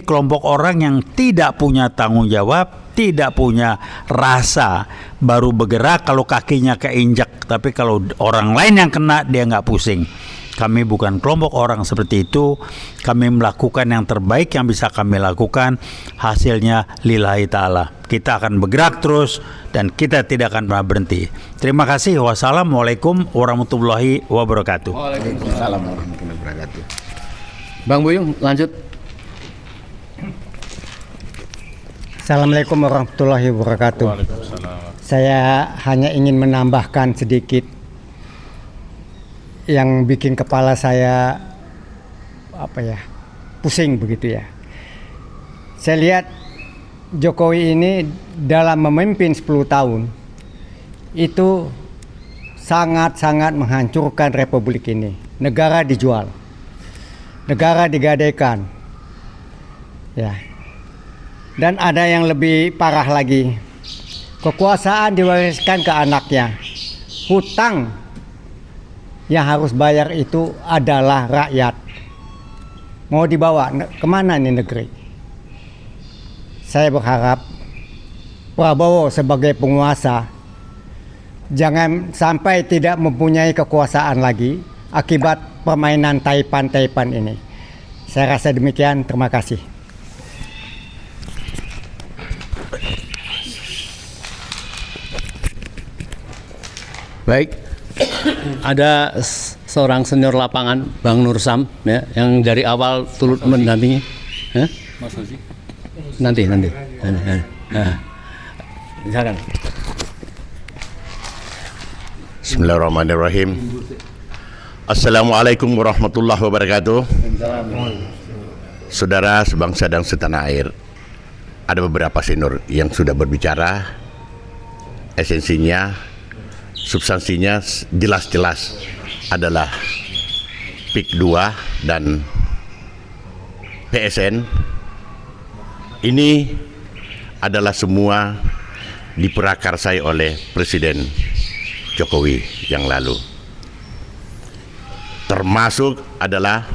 kelompok orang yang tidak punya tanggung jawab, tidak punya rasa, baru bergerak kalau kakinya keinjak, tapi kalau orang lain yang kena dia nggak pusing. Kami bukan kelompok orang seperti itu. Kami melakukan yang terbaik yang bisa kami lakukan. Hasilnya lillahi ta'ala. Kita akan bergerak terus dan kita tidak akan pernah berhenti. Terima kasih. Wassalamualaikum warahmatullahi wabarakatuh. Waalaikumsalam warahmatullahi wabarakatuh. Bang Buyung, lanjut. Assalamualaikum warahmatullahi wabarakatuh. Saya hanya ingin menambahkan sedikit yang bikin kepala saya pusing begitu ya. Saya lihat Jokowi ini dalam memimpin 10 tahun itu sangat-sangat menghancurkan republik ini. Negara dijual, negara digadaikan, ya. Dan ada yang lebih parah lagi, kekuasaan diwariskan ke anaknya. Hutang yang harus bayar itu adalah rakyat. Mau dibawa kemana nih negeri? Saya berharap Prabowo sebagai penguasa jangan sampai tidak mempunyai kekuasaan lagi akibat permainan taipan-taipan ini. Saya rasa demikian, terima kasih. Baik, ada seorang senior lapangan, Bang Nur Sam, ya, yang dari awal turut mendampingi. Mas Hozi? Nanti. Silakan. Bismillahirrahmanirrahim. Assalamualaikum warahmatullahi wabarakatuh. Saudara sebangsa dan setanah air, ada beberapa senior yang sudah berbicara. Esensinya, substansinya jelas-jelas adalah PIK 2 dan PSN. Ini adalah semua diprakarsai oleh Presiden Jokowi yang lalu. Termasuk adalah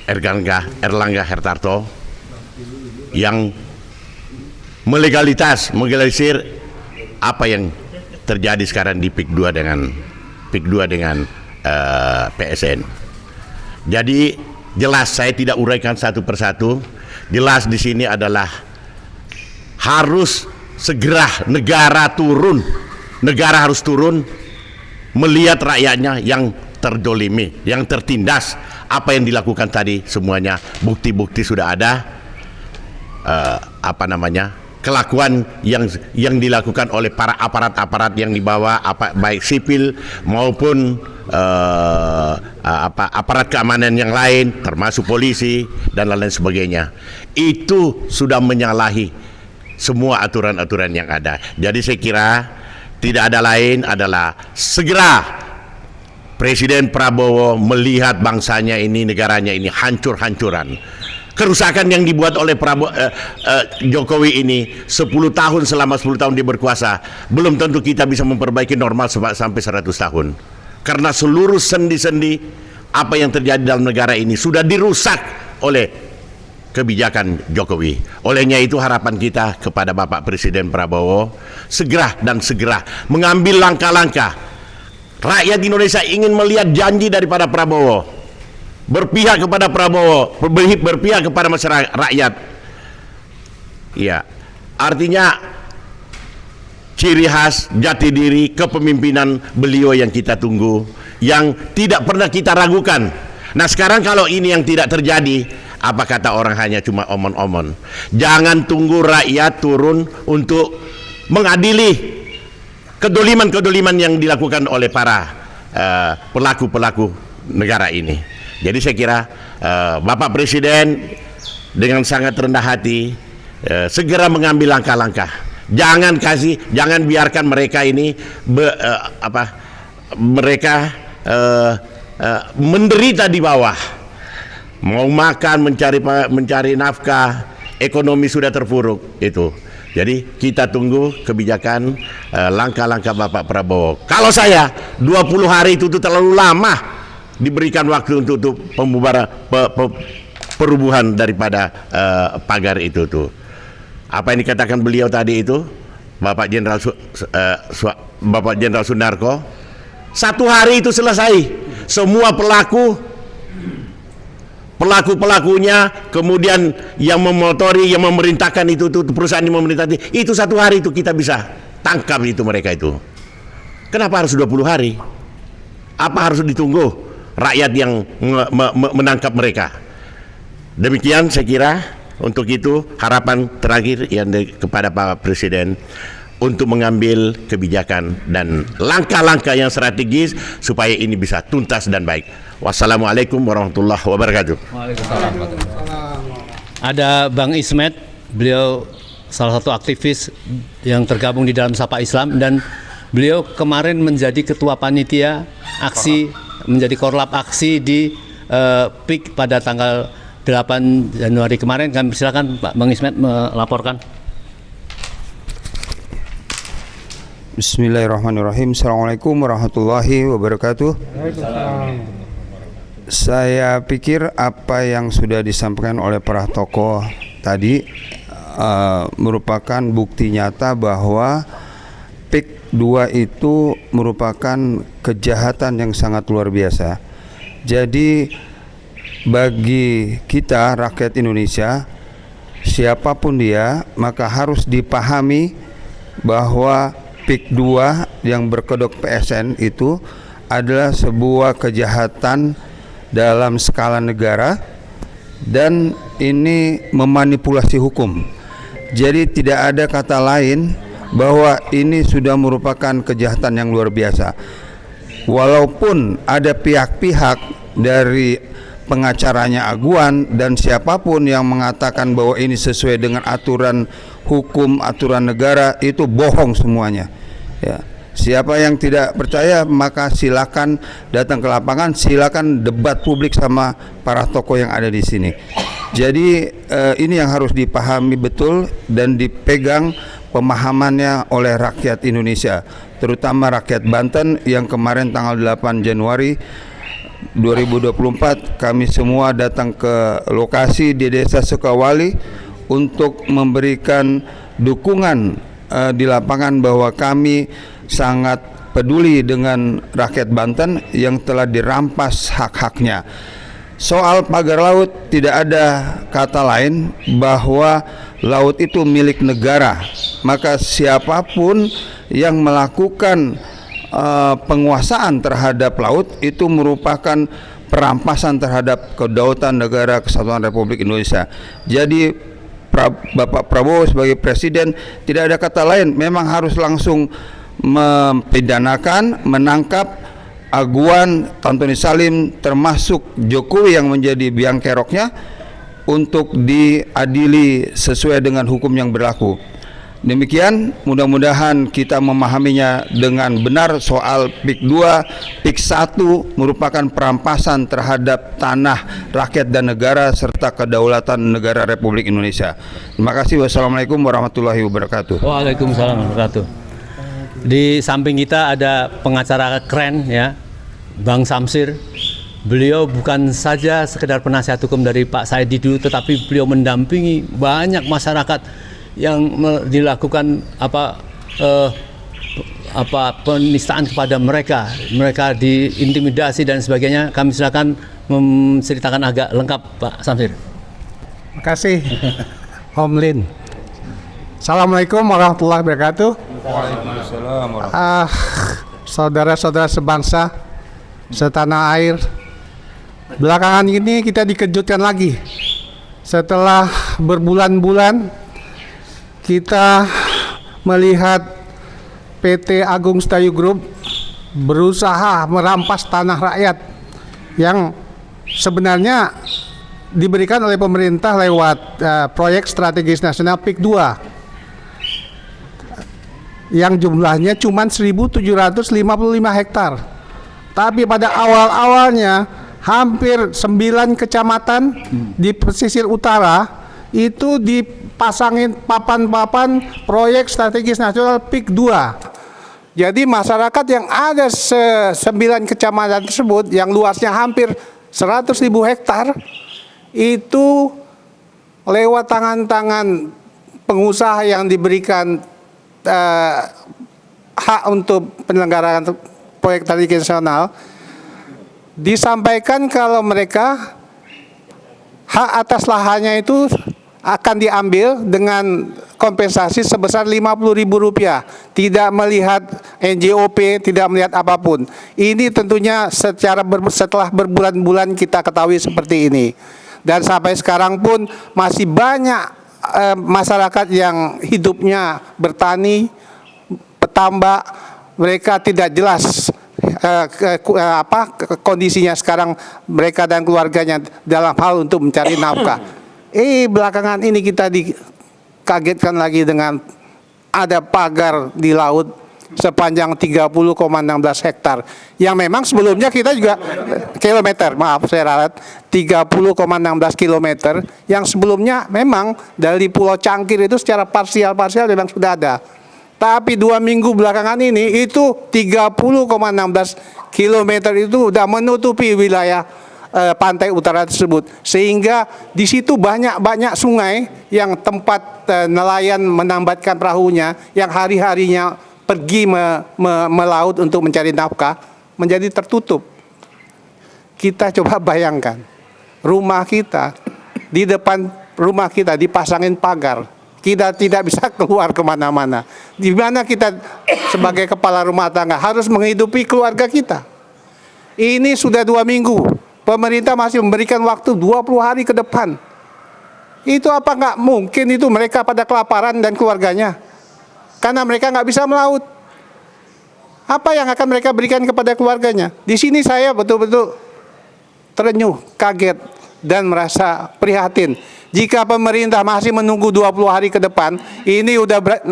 Erlangga Hartarto yang melegalisir apa yang terjadi sekarang di PIK 2 dengan PSN. Jadi jelas, saya tidak uraikan satu persatu. Jelas di sini adalah harus segera negara harus turun melihat rakyatnya yang terdolimi, yang tertindas. Apa yang dilakukan tadi semuanya bukti-bukti sudah ada. Kelakuan yang dilakukan oleh para aparat-aparat yang dibawa, baik sipil maupun aparat keamanan yang lain, termasuk polisi dan lain-lain sebagainya, itu sudah menyalahi semua aturan-aturan yang ada. Jadi saya kira tidak ada lain adalah segera Presiden Prabowo melihat bangsanya ini, negaranya ini hancur-hancuran. Kerusakan yang dibuat oleh Jokowi ini 10 tahun, selama 10 tahun dia berkuasa, belum tentu kita bisa memperbaiki normal sampai 100 tahun. Karena seluruh sendi-sendi apa yang terjadi dalam negara ini sudah dirusak oleh kebijakan Jokowi. Olehnya itu harapan kita kepada Bapak Presiden Prabowo segera mengambil langkah-langkah. Rakyat Indonesia ingin melihat janji daripada Prabowo, berpihak kepada Prabowo, berpihak kepada masyarakat rakyat. Ya, artinya ciri khas, jati diri, kepemimpinan beliau yang kita tunggu, yang tidak pernah kita ragukan. Nah sekarang kalau ini yang tidak terjadi, apa kata orang, hanya cuma omon-omon. Jangan tunggu rakyat turun untuk mengadili kedoliman-kedoliman yang dilakukan oleh para pelaku-pelaku negara ini. Jadi saya kira Bapak Presiden dengan sangat rendah hati segera mengambil langkah-langkah. Jangan biarkan mereka ini menderita di bawah. Mau makan, mencari nafkah, ekonomi sudah terpuruk itu. Jadi kita tunggu kebijakan langkah-langkah Bapak Prabowo. Kalau saya 20 hari itu terlalu lama diberikan waktu untuk pembubaran perubuhan daripada pagar itu tuh. Apa yang dikatakan beliau tadi itu, Bapak Jenderal Sunarko, 1 hari itu selesai. Semua pelakunya, kemudian yang memotori, yang memerintahkan itu perusahaan yang memerintahkan itu 1 hari itu kita bisa tangkap itu mereka itu. Kenapa harus 20 hari? Apa harus ditunggu rakyat yang menangkap mereka? Demikian saya kira. Untuk itu harapan terakhir yang kepada Pak Presiden untuk mengambil kebijakan dan langkah-langkah yang strategis supaya ini bisa tuntas dan baik. Wassalamualaikum warahmatullahi wabarakatuh. Waalaikumsalam. Ada Bang Ismet, beliau salah satu aktivis yang tergabung di dalam Sapa Islam, dan beliau kemarin menjadi ketua panitia aksi, menjadi korlap aksi di PIK pada tanggal 8 Januari kemarin. Kami silakan Pak Bang Ismet melaporkan. Bismillahirrahmanirrahim. Assalamualaikum warahmatullahi wabarakatuh. Saya pikir apa yang sudah disampaikan oleh para tokoh tadi merupakan bukti nyata bahwa PIK 2 itu merupakan kejahatan yang sangat luar biasa. Jadi bagi kita rakyat Indonesia, siapapun dia, maka harus dipahami bahwa PIK 2 yang berkedok PSN itu adalah sebuah kejahatan dalam skala negara, dan ini memanipulasi hukum. Jadi tidak ada kata lain bahwa ini sudah merupakan kejahatan yang luar biasa. Walaupun ada pihak-pihak dari pengacaranya Aguan dan siapapun yang mengatakan bahwa ini sesuai dengan aturan hukum, aturan negara, itu bohong semuanya. Ya. Siapa yang tidak percaya maka silakan datang ke lapangan, silakan debat publik sama para tokoh yang ada di sini. Jadi ini yang harus dipahami betul dan dipegang pemahamannya oleh rakyat Indonesia, terutama rakyat Banten yang kemarin tanggal 8 Januari 2024 kami semua datang ke lokasi di Desa Sukawali untuk memberikan dukungan di lapangan bahwa kami sangat peduli dengan rakyat Banten yang telah dirampas hak-haknya. Soal pagar laut, tidak ada kata lain bahwa laut itu milik negara. Maka siapapun yang melakukan penguasaan terhadap laut itu merupakan perampasan terhadap kedaulatan negara Kesatuan Republik Indonesia. Jadi Bapak Prabowo sebagai presiden tidak ada kata lain, memang harus langsung mempidanakan, menangkap Aguan, Antoni Salim, termasuk Jokowi yang menjadi biang keroknya, untuk diadili sesuai dengan hukum yang berlaku. Demikian, mudah-mudahan kita memahaminya dengan benar. Soal PIK 2, PIK 1 merupakan perampasan terhadap tanah rakyat dan negara serta kedaulatan negara Republik Indonesia. Terima kasih. Wassalamualaikum warahmatullahi wabarakatuh. Waalaikumsalam warahmatullahi wabarakatuh. Di samping kita ada pengacara keren ya, Bang Samsir. Beliau bukan saja sekedar penasihat hukum dari Pak Said Didu, tetapi beliau mendampingi banyak masyarakat yang dilakukan penistaan kepada mereka diintimidasi dan sebagainya. Kami silakan menceritakan agak lengkap, Pak Samsir. Terima kasih, Om Lin. Assalamualaikum warahmatullahi wabarakatuh. Waalaikumsalam. Saudara-saudara sebangsa, setanah air. Belakangan ini kita dikejutkan lagi. Setelah berbulan-bulan kita melihat PT Agung Sedayu Group berusaha merampas tanah rakyat yang sebenarnya diberikan oleh pemerintah lewat proyek strategis nasional PIK 2 yang jumlahnya cuma 1.755 hektar. Tapi pada awal-awalnya hampir 9 kecamatan di pesisir utara itu dipasangin papan-papan proyek strategis nasional PIK 2. Jadi masyarakat yang ada 9 kecamatan tersebut yang luasnya hampir 100.000 hektar itu lewat tangan-tangan pengusaha yang diberikan hak untuk penyelenggaraan proyek strategis nasional, disampaikan kalau mereka hak atas lahannya itu akan diambil dengan kompensasi sebesar Rp50.000, tidak melihat NJOP, tidak melihat apapun. Ini tentunya setelah berbulan-bulan kita ketahui seperti ini. Dan sampai sekarang pun masih banyak masyarakat yang hidupnya bertani, petambak, mereka tidak jelas kondisinya sekarang mereka dan keluarganya dalam hal untuk mencari nafkah. Belakangan ini kita dikagetkan lagi dengan ada pagar di laut sepanjang 30,16 hektar yang memang sebelumnya kita juga kilometer, maaf saya ralat, 30,16 kilometer yang sebelumnya memang dari Pulau Cangkir itu secara parsial memang sudah ada. Tapi 2 minggu belakangan ini itu 30,16 kilometer itu sudah menutupi wilayah pantai utara tersebut, sehingga di situ banyak sungai yang tempat nelayan menambatkan perahunya yang hari-harinya pergi melaut untuk mencari nafkah menjadi tertutup. Kita coba bayangkan, rumah kita, di depan rumah kita dipasangin pagar, kita tidak bisa keluar kemana-mana. Di mana kita sebagai kepala rumah tangga harus menghidupi keluarga kita. Ini sudah 2 minggu. Pemerintah masih memberikan waktu 20 hari ke depan. Itu apa nggak mungkin itu mereka pada kelaparan dan keluarganya? Karena mereka nggak bisa melaut. Apa yang akan mereka berikan kepada keluarganya? Di sini saya betul-betul terenyuh, kaget, dan merasa prihatin. Jika pemerintah masih menunggu 20 hari ke depan, ini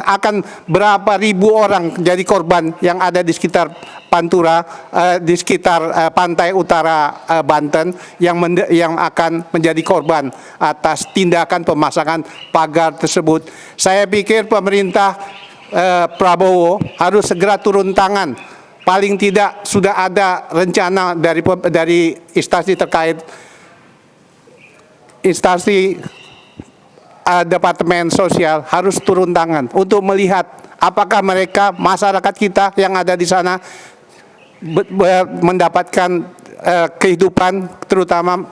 akan berapa ribu orang jadi korban yang ada di sekitar Pantura, di sekitar pantai utara Banten yang akan menjadi korban atas tindakan pemasangan pagar tersebut. Saya pikir pemerintah Prabowo harus segera turun tangan. Paling tidak sudah ada rencana dari instansi terkait, instansi Departemen Sosial harus turun tangan untuk melihat apakah mereka, masyarakat kita yang ada di sana mendapatkan kehidupan, terutama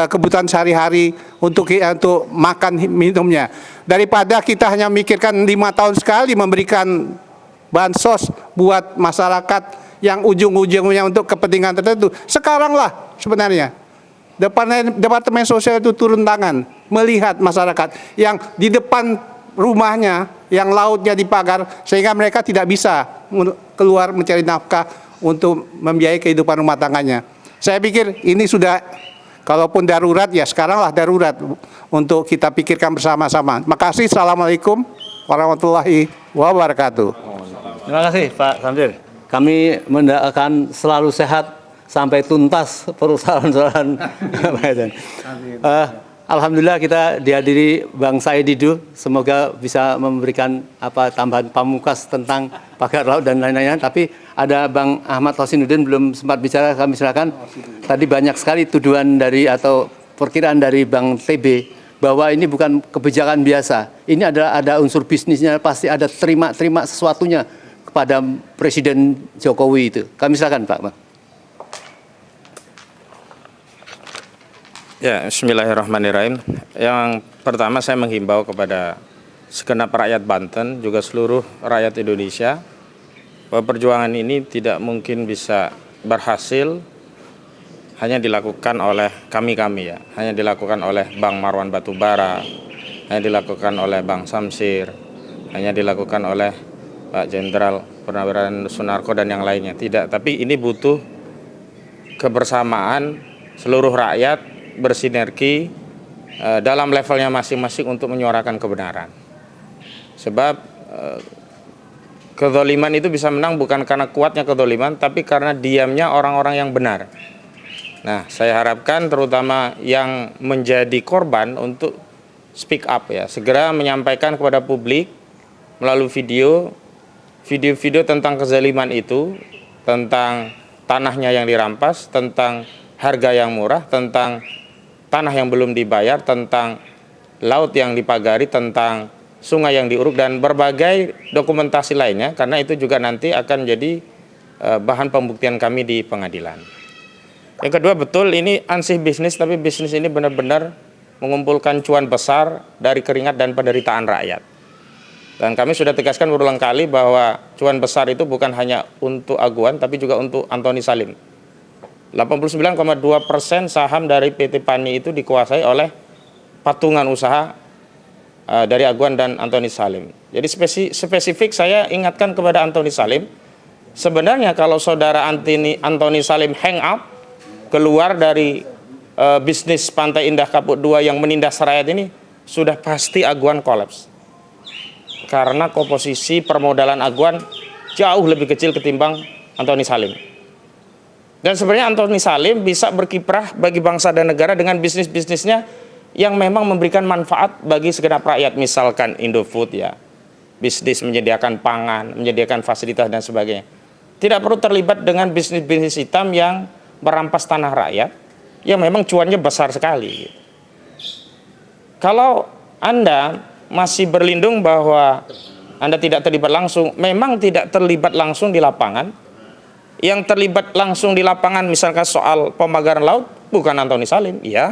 kebutuhan sehari-hari untuk makan minumnya. Daripada kita hanya mikirkan 5 tahun sekali memberikan bansos buat masyarakat yang ujung-ujungnya untuk kepentingan tertentu. Sekarang lah sebenarnya Departemen Sosial itu turun tangan melihat masyarakat yang di depan rumahnya yang lautnya dipagar sehingga mereka tidak bisa keluar mencari nafkah untuk membiayai kehidupan rumah tangganya. Saya pikir ini sudah, kalaupun darurat ya sekaranglah darurat untuk kita pikirkan bersama-sama. Makasih. Assalamualaikum warahmatullahi wabarakatuh. Terima kasih Pak Samsir. Kami mendoakan selalu sehat sampai tuntas persoalan-persoalan. Alhamdulillah kita dihadiri Bang Said Didu. Semoga bisa memberikan tambahan pamungkas tentang pagar laut dan lain-lainnya. Tapi ada Bang Ahmad Hosinuddin belum sempat bicara, kami silakan. Tadi banyak sekali tuduhan dari atau perkiraan dari Bang TB bahwa ini bukan kebijakan biasa. Ini ada unsur bisnisnya, pasti ada terima sesuatunya kepada Presiden Jokowi itu. Kami silakan Pak. Ya, bismillahirrahmanirrahim. Yang pertama saya menghimbau kepada segenap rakyat Banten, juga seluruh rakyat Indonesia, bahwa perjuangan ini tidak mungkin bisa berhasil hanya dilakukan oleh kami ya, hanya dilakukan oleh Bang Marwan Batubara, hanya dilakukan oleh Bang Samsir, hanya dilakukan oleh Pak Jenderal Purnawirawan Sunarko dan yang lainnya. Tidak, tapi ini butuh kebersamaan seluruh rakyat bersinergi dalam levelnya masing-masing untuk menyuarakan kebenaran. Sebab kezaliman itu bisa menang bukan karena kuatnya kezaliman, tapi karena diamnya orang-orang yang benar. Nah, saya harapkan terutama yang menjadi korban untuk speak up ya, segera menyampaikan kepada publik melalui video-video tentang kezaliman itu, tentang tanahnya yang dirampas, tentang harga yang murah, tentang tanah yang belum dibayar, tentang laut yang dipagari, tentang sungai yang diuruk, dan berbagai dokumentasi lainnya, karena itu juga nanti akan jadi bahan pembuktian kami di pengadilan. Yang kedua, betul ini ansih bisnis, tapi bisnis ini benar-benar mengumpulkan cuan besar dari keringat dan penderitaan rakyat. Dan kami sudah tegaskan berulang kali bahwa cuan besar itu bukan hanya untuk Aguan, tapi juga untuk Antoni Salim. 89,2% saham dari PT Pani itu dikuasai oleh patungan usaha dari Aguan dan Antoni Salim. Jadi spesifik saya ingatkan kepada Antoni Salim, sebenarnya kalau saudara Antoni Salim hang up, keluar dari bisnis Pantai Indah Kapuk 2 yang menindas rakyat ini, sudah pasti Aguan kolaps. Karena komposisi permodalan Aguan jauh lebih kecil ketimbang Antoni Salim. Dan sebenarnya Antoni Salim bisa berkiprah bagi bangsa dan negara dengan bisnis-bisnisnya yang memang memberikan manfaat bagi segenap rakyat. Misalkan Indofood ya, bisnis menyediakan pangan, menyediakan fasilitas dan sebagainya. Tidak perlu terlibat dengan bisnis-bisnis hitam yang merampas tanah rakyat, yang memang cuannya besar sekali. Kalau Anda masih berlindung bahwa Anda tidak terlibat langsung, memang tidak terlibat langsung di lapangan. Yang terlibat langsung di lapangan misalkan soal pemagaran laut bukan Antoni Salim, iya.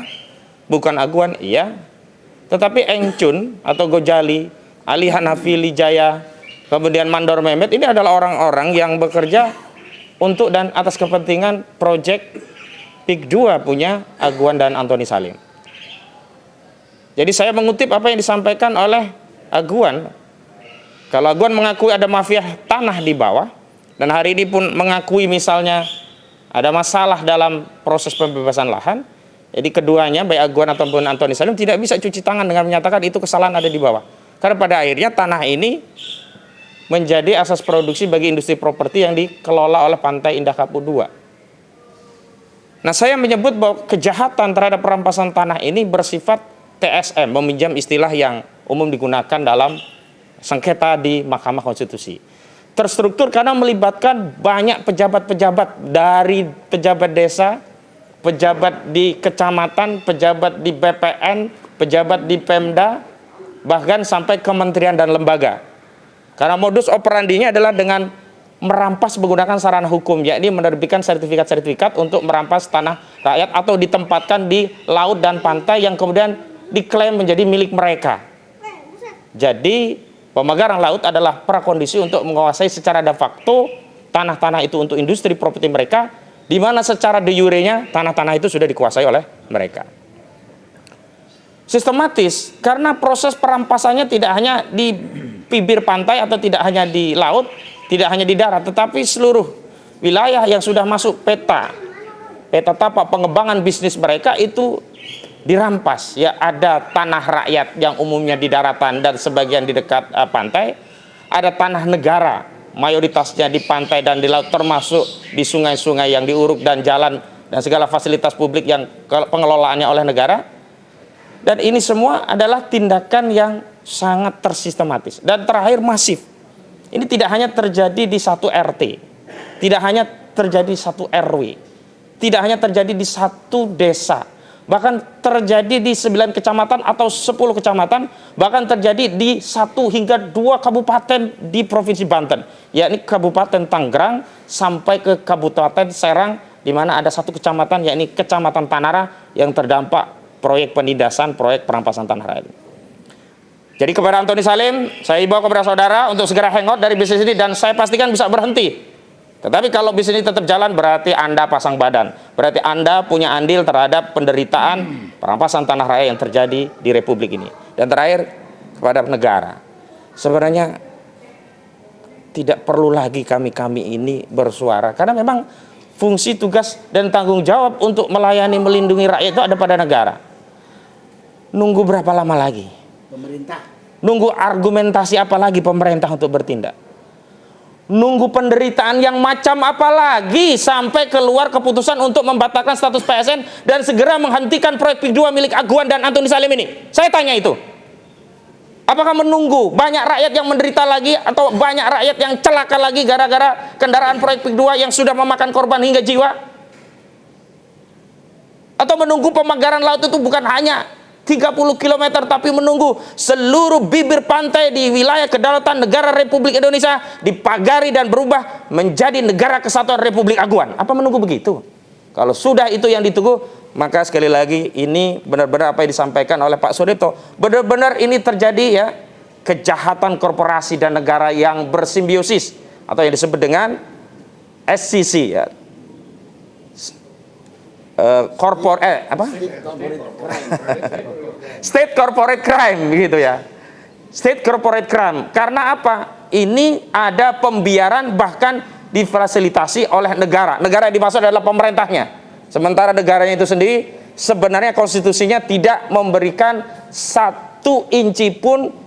Bukan Aguan, iya. Tetapi Engcun atau Gojali, Ali Hanafi Lijaya, kemudian Mandor Mehmet, ini adalah orang-orang yang bekerja untuk dan atas kepentingan proyek PIK 2 punya Aguan dan Antoni Salim. Jadi saya mengutip apa yang disampaikan oleh Aguan. Kalau Aguan mengakui ada mafia tanah di bawah, dan hari ini pun mengakui misalnya ada masalah dalam proses pembebasan lahan, jadi keduanya baik Aguan ataupun Antoni Salim tidak bisa cuci tangan dengan menyatakan itu kesalahan ada di bawah. Karena pada akhirnya tanah ini menjadi asas produksi bagi industri properti yang dikelola oleh Pantai Indah Kapuk 2. Nah, saya menyebut bahwa kejahatan terhadap perampasan tanah ini bersifat TSM, meminjam istilah yang umum digunakan dalam sengketa di Mahkamah Konstitusi. Terstruktur karena melibatkan banyak pejabat-pejabat, dari pejabat desa, pejabat di kecamatan, pejabat di BPN, pejabat di Pemda, bahkan sampai kementerian dan lembaga. Karena modus operandinya adalah dengan merampas menggunakan sarana hukum, yakni menerbitkan sertifikat-sertifikat untuk merampas tanah rakyat atau ditempatkan di laut dan pantai yang kemudian diklaim menjadi milik mereka. Jadi pemagaran laut adalah prakondisi untuk menguasai secara de facto tanah-tanah itu untuk industri properti mereka, di mana secara de jure-nya tanah-tanah itu sudah dikuasai oleh mereka. Sistematis, karena proses perampasannya tidak hanya di bibir pantai atau tidak hanya di laut, tidak hanya di darat, tetapi seluruh wilayah yang sudah masuk peta tapak pengembangan bisnis mereka itu dirampas. Ya, ada tanah rakyat yang umumnya di daratan dan sebagian di dekat pantai, ada tanah negara mayoritasnya di pantai dan di laut, termasuk di sungai-sungai yang diuruk dan jalan dan segala fasilitas publik yang pengelolaannya oleh negara. Dan ini semua adalah tindakan yang sangat tersistematis dan terakhir masif. Ini tidak hanya terjadi di satu RT, tidak hanya terjadi di satu RW, tidak hanya terjadi di satu desa, bahkan terjadi di 9 kecamatan atau 10 kecamatan, bahkan terjadi di 1 hingga 2 kabupaten di Provinsi Banten, yakni Kabupaten Tangerang sampai ke Kabupaten Serang, di mana ada 1 kecamatan, yakni Kecamatan Tanara yang terdampak proyek penindasan, proyek perampasan tanah rakyat. Jadi kepada Antoni Salim, saya himbau kepada saudara untuk segera hangout dari bisnis ini, dan saya pastikan bisa berhenti. Tetapi kalau bisnis ini tetap jalan, berarti Anda pasang badan, berarti Anda punya andil terhadap penderitaan perampasan tanah rakyat yang terjadi di Republik ini. Dan terakhir, kepada negara, sebenarnya tidak perlu lagi kami ini bersuara, karena memang fungsi, tugas, dan tanggung jawab untuk melayani, melindungi rakyat itu ada pada negara. Nunggu berapa lama lagi? Pemerintah. Nunggu argumentasi apa lagi pemerintah untuk bertindak? Nunggu penderitaan yang macam apa lagi sampai keluar keputusan untuk membatalkan status PSN dan segera menghentikan proyek PIK 2 milik Aguan dan Antoni Salim ini? Saya tanya itu. Apakah menunggu banyak rakyat yang menderita lagi, atau banyak rakyat yang celaka lagi gara-gara kendaraan proyek PIK 2 yang sudah memakan korban hingga jiwa? Atau menunggu pemagaran laut itu bukan hanya 30 km, tapi menunggu seluruh bibir pantai di wilayah kedaulatan negara Republik Indonesia dipagari dan berubah menjadi negara kesatuan Republik Aguan? Apa menunggu begitu? Kalau sudah itu yang ditunggu, maka sekali lagi ini benar-benar apa yang disampaikan oleh Pak Suryapto, benar-benar ini terjadi ya, kejahatan korporasi dan negara yang bersimbiosis atau yang disebut dengan SCC ya. State Corporate Crime begitu ya. State Corporate Crime. Karena apa? Ini ada pembiaran bahkan difasilitasi oleh negara. Negara yang dimaksud adalah pemerintahnya. Sementara negaranya itu sendiri sebenarnya konstitusinya tidak memberikan 1 inci pun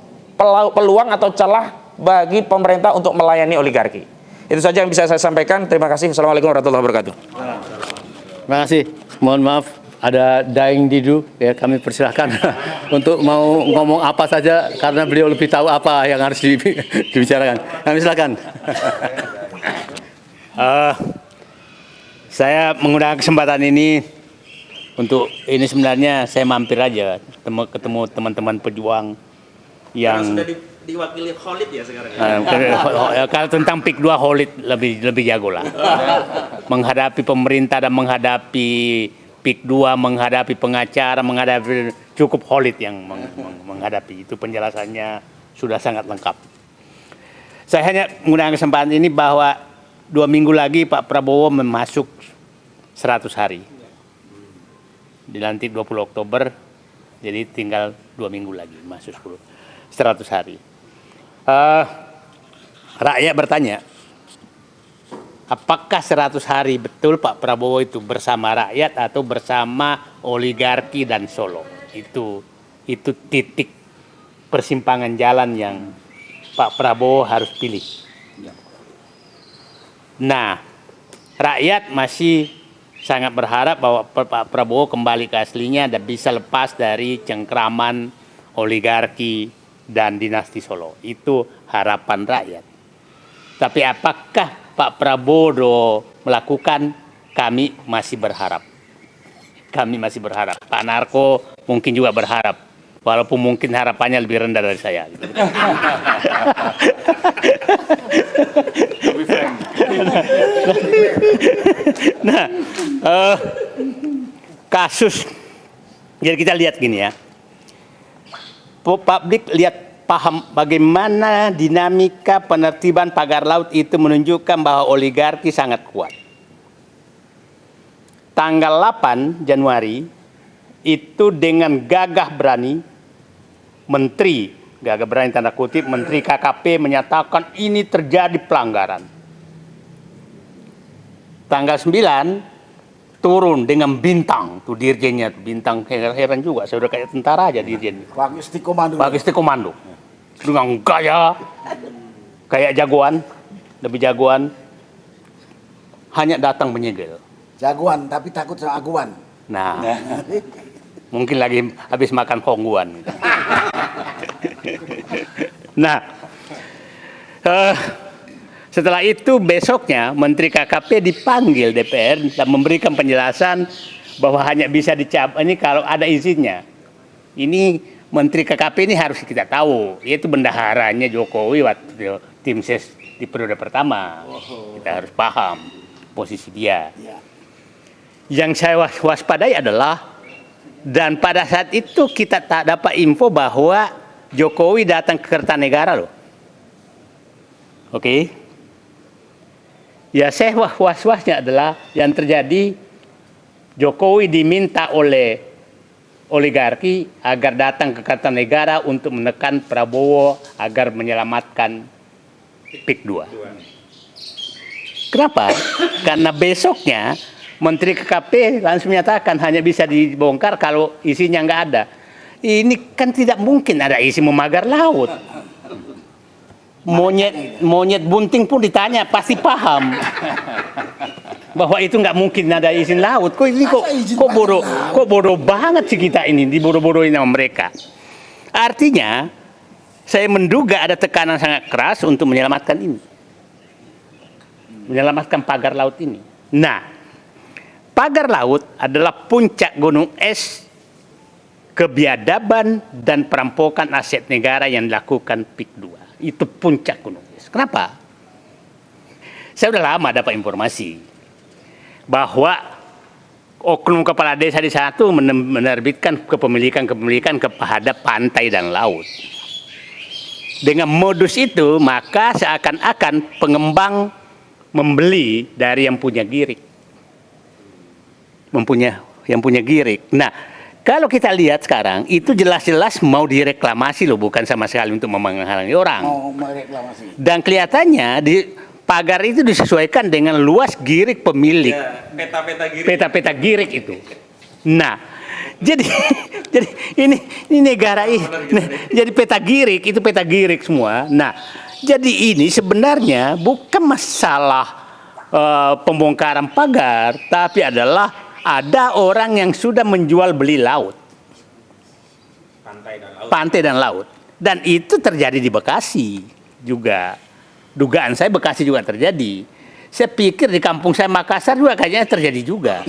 peluang atau celah bagi pemerintah untuk melayani oligarki. Itu saja yang bisa saya sampaikan. Terima kasih. Assalamualaikum warahmatullahi wabarakatuh. Terima kasih. Mohon maaf, ada Daeng Didu, ya, kami persilahkan untuk mau ngomong apa saja karena beliau lebih tahu apa yang harus dibicarakan. Kami silakan. Saya menggunakan kesempatan ini untuk ini sebenarnya saya mampir aja ketemu teman-teman pejuang yang sudah diwakili Khalid ya sekarang. Kalau tentang PIK 2 Khalid lebih jago lah. Menghadapi pemerintah dan menghadapi PIK 2, menghadapi pengacara, menghadapi cukup Khalid yang menghadapi itu, penjelasannya sudah sangat lengkap. Saya hanya menggunakan kesempatan ini bahwa 2 minggu lagi Pak Prabowo memasuk 100 hari. Dilantik 20 Oktober, jadi tinggal 2 minggu lagi masuk 100 hari. Rakyat bertanya, apakah 100 hari betul Pak Prabowo itu bersama rakyat atau bersama oligarki dan Solo? Itu titik persimpangan jalan yang Pak Prabowo harus pilih. Nah, rakyat masih sangat berharap bahwa Pak Prabowo kembali ke aslinya dan bisa lepas dari cengkraman oligarki dan dinasti Solo. Itu harapan rakyat. Tapi apakah Pak Prabowo melakukan? Kami masih berharap. Kami masih berharap. Pak Narko mungkin juga berharap. Walaupun mungkin harapannya lebih rendah dari saya. Nah, kasus. Jadi kita lihat gini ya. Publik lihat paham bagaimana dinamika penertiban pagar laut itu menunjukkan bahwa oligarki sangat kuat. Tanggal 8 Januari itu dengan gagah berani menteri, gagah berani tanda kutip, menteri KKP menyatakan ini terjadi pelanggaran. Tanggal 9 turun dengan bintang, tuh dirjennya, bintang, heran juga, saya udah kayak tentara aja dirjen. Pak Istikomando. Pak Istikomando. Dengan gaya kayak jagoan, lebih jagoan, hanya datang menyegel. Jagoan tapi takut sama aguan. Nah, mungkin lagi habis makan hongguan. Nah, setelah itu besoknya Menteri KKP dipanggil DPR dan memberikan penjelasan bahwa hanya bisa dicabut ini kalau ada izinnya. Ini Menteri KKP ini harus kita tahu, yaitu bendaharanya Jokowi waktu tim ses di periode pertama. Kita harus paham posisi dia. Yang saya waspadai adalah, dan pada saat itu kita tak dapat info bahwa Jokowi datang ke Kertanegara loh. Oke. Ya saya was-wasnya adalah yang terjadi Jokowi diminta oleh oligarki agar datang ke Kertanegara untuk menekan Prabowo agar menyelamatkan PIK 2. Kenapa? Karena besoknya Menteri KKP langsung menyatakan hanya bisa dibongkar kalau isinya nggak ada. Ini kan tidak mungkin ada isi memagar laut. Monyet bunting pun ditanya pasti paham bahwa itu nggak mungkin ada izin laut. Kok bodoh banget sih kita ini, dibodoh-bodohin sama mereka. Artinya saya menduga ada tekanan sangat keras untuk menyelamatkan ini, menyelamatkan pagar laut ini. Nah, pagar laut adalah puncak gunung es kebiadaban dan perampokan aset negara yang dilakukan PIK 2. Itu puncak gunung es. Kenapa? Saya udah lama dapat informasi bahwa oknum kepala desa di sana itu menerbitkan kepemilikan kepada pantai dan laut. Dengan modus itu, maka seakan-akan pengembang membeli dari yang punya girik. Yang punya girik. Nah, kalau kita lihat sekarang, itu jelas-jelas mau direklamasi loh, bukan sama sekali untuk menghalangi orang. Mau mereklamasi. Dan kelihatannya pagar itu disesuaikan dengan luas girik pemilik. Peta-peta girik itu. Nah, jadi ini negara ini. Jadi peta girik itu peta girik semua. Nah, jadi ini sebenarnya bukan masalah pembongkaran pagar, tapi adalah ada orang yang sudah menjual beli laut. Pantai dan laut. Dan itu terjadi di Bekasi juga. Dugaan saya Bekasi juga terjadi. Saya pikir di kampung saya Makassar juga kayaknya terjadi juga.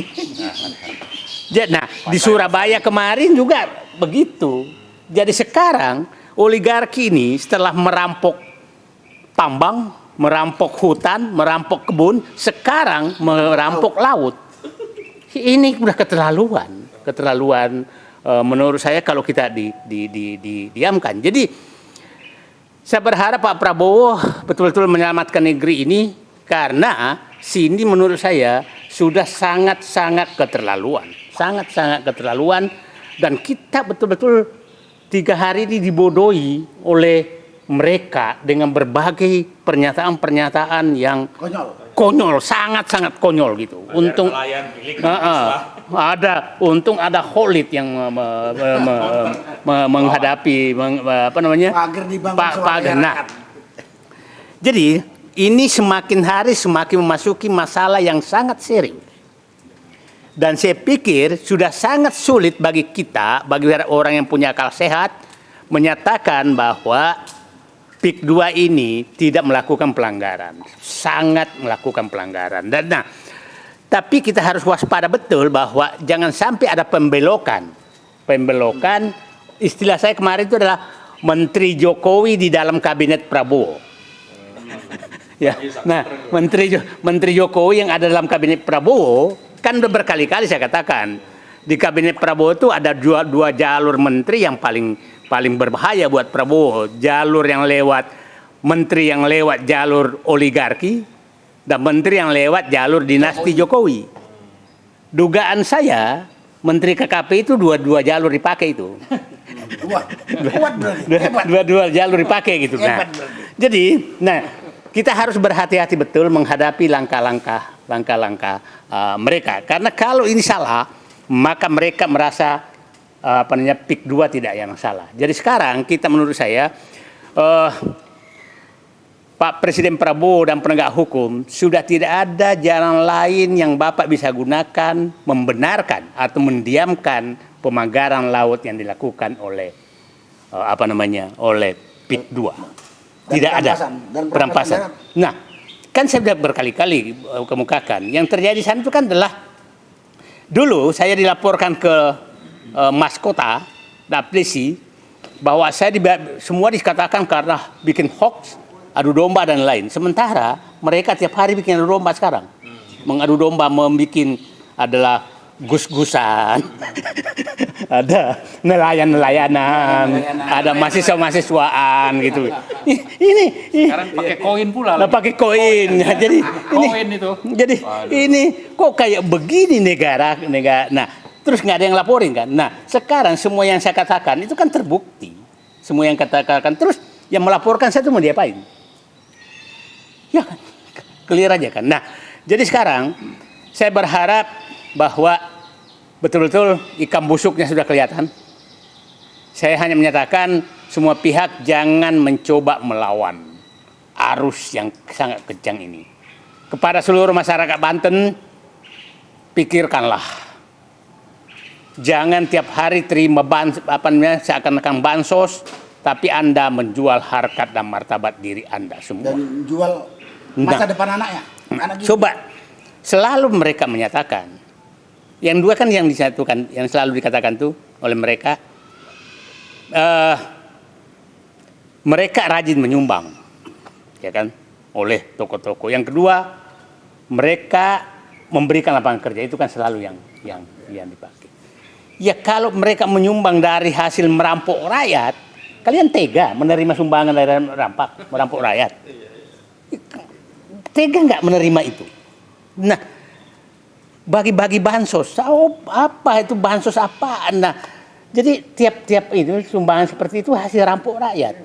Nah, di Surabaya kemarin juga begitu. Jadi sekarang oligarki ini setelah merampok tambang, merampok hutan, merampok kebun, sekarang merampok laut. Ini udah keterlaluan menurut saya kalau kita diamkan. Jadi saya berharap Pak Prabowo betul-betul menyelamatkan negeri ini, karena sini menurut saya sudah sangat-sangat keterlaluan, dan kita betul-betul 3 hari ini dibodohi oleh mereka dengan berbagai pernyataan-pernyataan yang konyol, sangat-sangat konyol gitu. Untung ada Khalid yang menghadapi pagar. Nah, jadi ini semakin hari semakin memasuki masalah yang sangat serius. Dan saya pikir sudah sangat sulit bagi kita, bagi orang yang punya akal sehat, menyatakan bahwa PIK 2 ini tidak melakukan pelanggaran, sangat melakukan pelanggaran. Dan tapi kita harus waspada betul bahwa jangan sampai ada pembelokan. Istilah saya kemarin itu adalah Menteri Jokowi di dalam kabinet Prabowo. Ya, nah Menteri Jokowi yang ada dalam kabinet Prabowo kan udah berkali-kali saya katakan di kabinet Prabowo itu ada dua jalur menteri yang paling paling berbahaya buat Prabowo, jalur yang lewat menteri yang lewat jalur oligarki dan menteri yang lewat jalur dinasti Jokowi. Dugaan saya menteri KKP itu dua jalur dipakai itu. Dua jalur dipakai gitu. Nah, jadi, kita harus berhati-hati betul menghadapi langkah-langkah mereka. Karena kalau ini salah, maka mereka merasa PIK 2 tidak yang salah. Jadi sekarang kita menurut saya Pak Presiden Prabowo dan penegak hukum sudah tidak ada jalan lain yang Bapak bisa gunakan membenarkan atau mendiamkan pemagaran laut yang dilakukan oleh oleh PIK 2. Tidak ada perampasan. Nah, kan saya sudah berkali-kali kemukakan yang terjadi di sana itu kan adalah dulu saya dilaporkan ke Mas Kota, Daplesi, bahwa saya semua dikatakan karena bikin hoax, adu domba dan lain. Sementara mereka tiap hari bikin adu domba sekarang. Mengadu domba, membikin adalah gus-gusan, ada nelayan-nelayanan, ada mahasiswa-mahasiswaan gitu. Ini sekarang pakai koin pula. Pakai koin. Jadi koin itu. Jadi ini kok kayak begini negara. Nah, terus nggak ada yang laporin kan. Nah, sekarang semua yang saya katakan itu kan terbukti. Semua yang katakan terus yang melaporkan saya itu mau diapain? Ya kan, clear aja kan. Nah, jadi sekarang saya berharap bahwa betul-betul ikan busuknya sudah kelihatan. Saya hanya menyatakan semua pihak jangan mencoba melawan arus yang sangat kencang ini. Kepada seluruh masyarakat Banten, pikirkanlah. Jangan tiap hari terima seakan-akan bansos, tapi Anda menjual harkat dan martabat diri Anda semua. Dan jual masa depan anaknya. Coba selalu mereka menyatakan, yang dua kan yang disatukan, yang selalu dikatakan tuh oleh mereka, mereka rajin menyumbang, ya kan, oleh toko-toko. Yang kedua, mereka memberikan lapangan kerja, itu kan selalu yang dipakai. Ya kalau mereka menyumbang dari hasil merampok rakyat, kalian tega menerima sumbangan dari merampok rakyat? Tega nggak menerima itu? Nah, bagi-bagi bansos, apa itu bansos apaan? Nah, jadi tiap itu sumbangan seperti itu hasil rampok rakyat,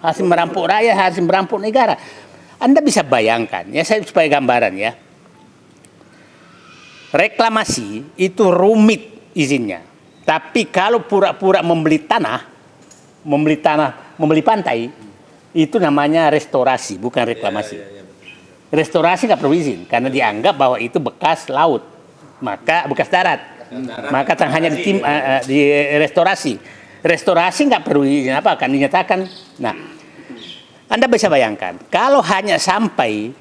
hasil merampok rakyat, hasil merampok negara. Anda bisa bayangkan, ya saya supaya gambaran ya. Reklamasi itu rumit izinnya, tapi kalau pura-pura membeli pantai, itu namanya restorasi, bukan reklamasi. Restorasi nggak perlu izin karena dianggap bahwa itu bekas laut, maka bekas darat, maka hanya di restorasi. Restorasi nggak perlu izin apa, akan dinyatakan. Nah, Anda bisa bayangkan kalau hanya sampai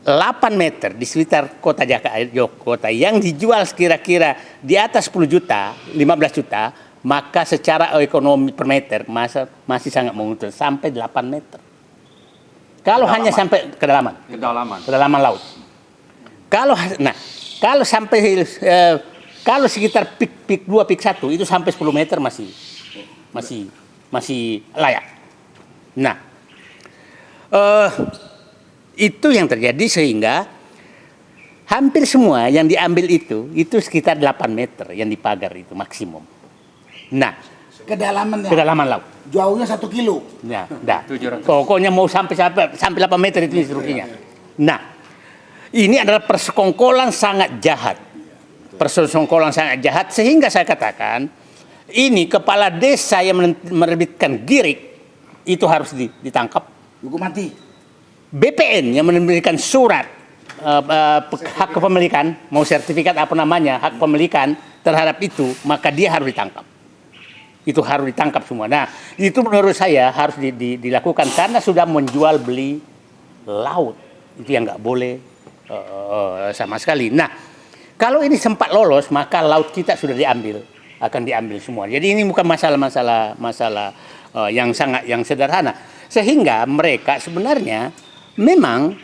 8 meter di sekitar kota Jakarta yang dijual kira-kira di atas 10 juta, 15 juta, maka secara ekonomi per meter masih sangat menguntungkan sampai 8 meter. Kalau hanya sampai kedalaman laut. Kalau sampai kalau sekitar pik 2, pik 1 itu sampai 10 meter masih layak. Nah, itu yang terjadi sehingga hampir semua yang diambil itu sekitar 8 meter yang dipagar itu maksimum. Nah, kedalaman laut. Jauhnya 1 kilo. Nah, pokoknya mau sampai 8 meter itu instruksinya. Nah, ini adalah persekongkolan sangat jahat. Persekongkolan sangat jahat sehingga saya katakan ini kepala desa yang menerbitkan girik itu harus ditangkap. Hukum mati. BPN yang memberikan surat hak kepemilikan, mau sertifikat apa namanya, hak pemilikan terhadap itu, maka dia harus ditangkap. Itu harus ditangkap semua. Nah, itu menurut saya harus dilakukan karena sudah menjual beli laut. Itu yang nggak boleh sama sekali. Nah, kalau ini sempat lolos, maka laut kita sudah akan diambil semua. Jadi ini bukan masalah yang sederhana. Sehingga mereka sebenarnya memang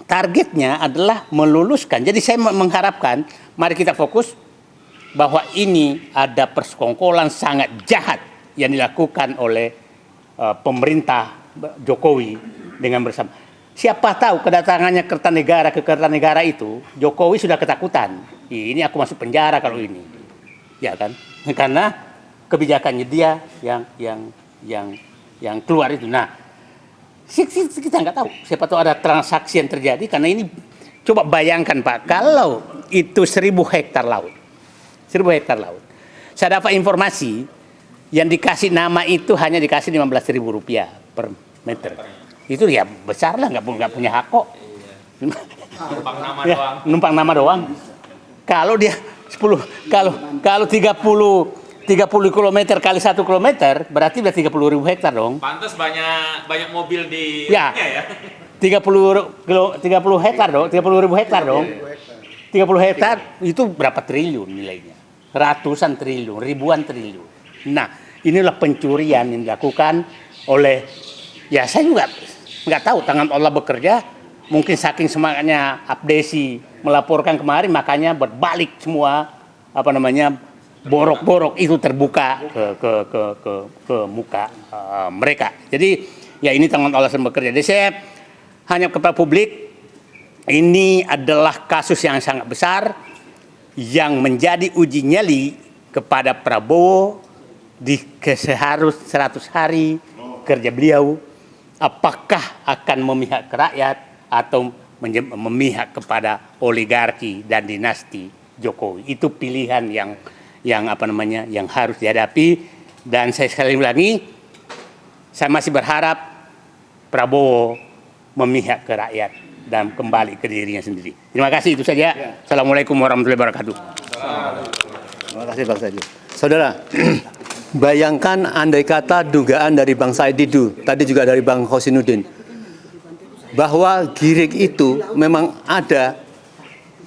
targetnya adalah meluluskan. Jadi saya mengharapkan, mari kita fokus bahwa ini ada persekongkolan sangat jahat yang dilakukan oleh pemerintah Jokowi dengan bersama. Siapa tahu kedatangannya Kertanegara ke Kertanegara itu, Jokowi sudah ketakutan. Ini aku masuk penjara kalau ini, ya kan? Karena kebijakannya dia yang keluar itu. Nah, kita nggak tahu. Siapa tahu ada transaksi yang terjadi karena ini. Coba bayangkan Pak, kalau itu 1.000 hektar laut, 1.000 hektar laut. Saya dapat informasi yang dikasih nama itu hanya dikasih Rp15.000 per meter. Itu ya besar lah, nggak punya hak kok. Numpang nama Ya, doang. numpang nama doang. Kalau dia 10, kalau 30 km kali 1 kilometer berarti udah 30.000 hektar dong. Pantas banyak mobil di Ya. ya. 30 hektar dong, 30.000 hektar dong. 30 hektar itu berapa triliun nilainya? Ratusan triliun, ribuan triliun. Nah, inilah pencurian yang dilakukan oleh, ya saya juga nggak tahu, tangan Allah bekerja. Mungkin saking semangatnya Abdesi melaporkan kemarin, makanya berbalik semua borok-borok itu terbuka ke muka mereka. Jadi ya ini tangan Allah yang bekerja. Jadi saya hanya kepada publik, ini adalah kasus yang sangat besar yang menjadi uji nyali kepada Prabowo di seharus 100 hari kerja beliau, apakah akan memihak ke rakyat atau memihak kepada oligarki dan dinasti Jokowi. Itu pilihan yang harus dihadapi, dan saya sekali lagi saya masih berharap Prabowo memihak ke rakyat dan kembali ke dirinya sendiri. Terima kasih, itu saja. Assalamualaikum warahmatullahi wabarakatuh. Terima kasih Bang Said. Saudara, bayangkan andai kata dugaan dari Bang Said Didu, tadi juga dari Bang Hosinuddin, bahwa girig itu memang ada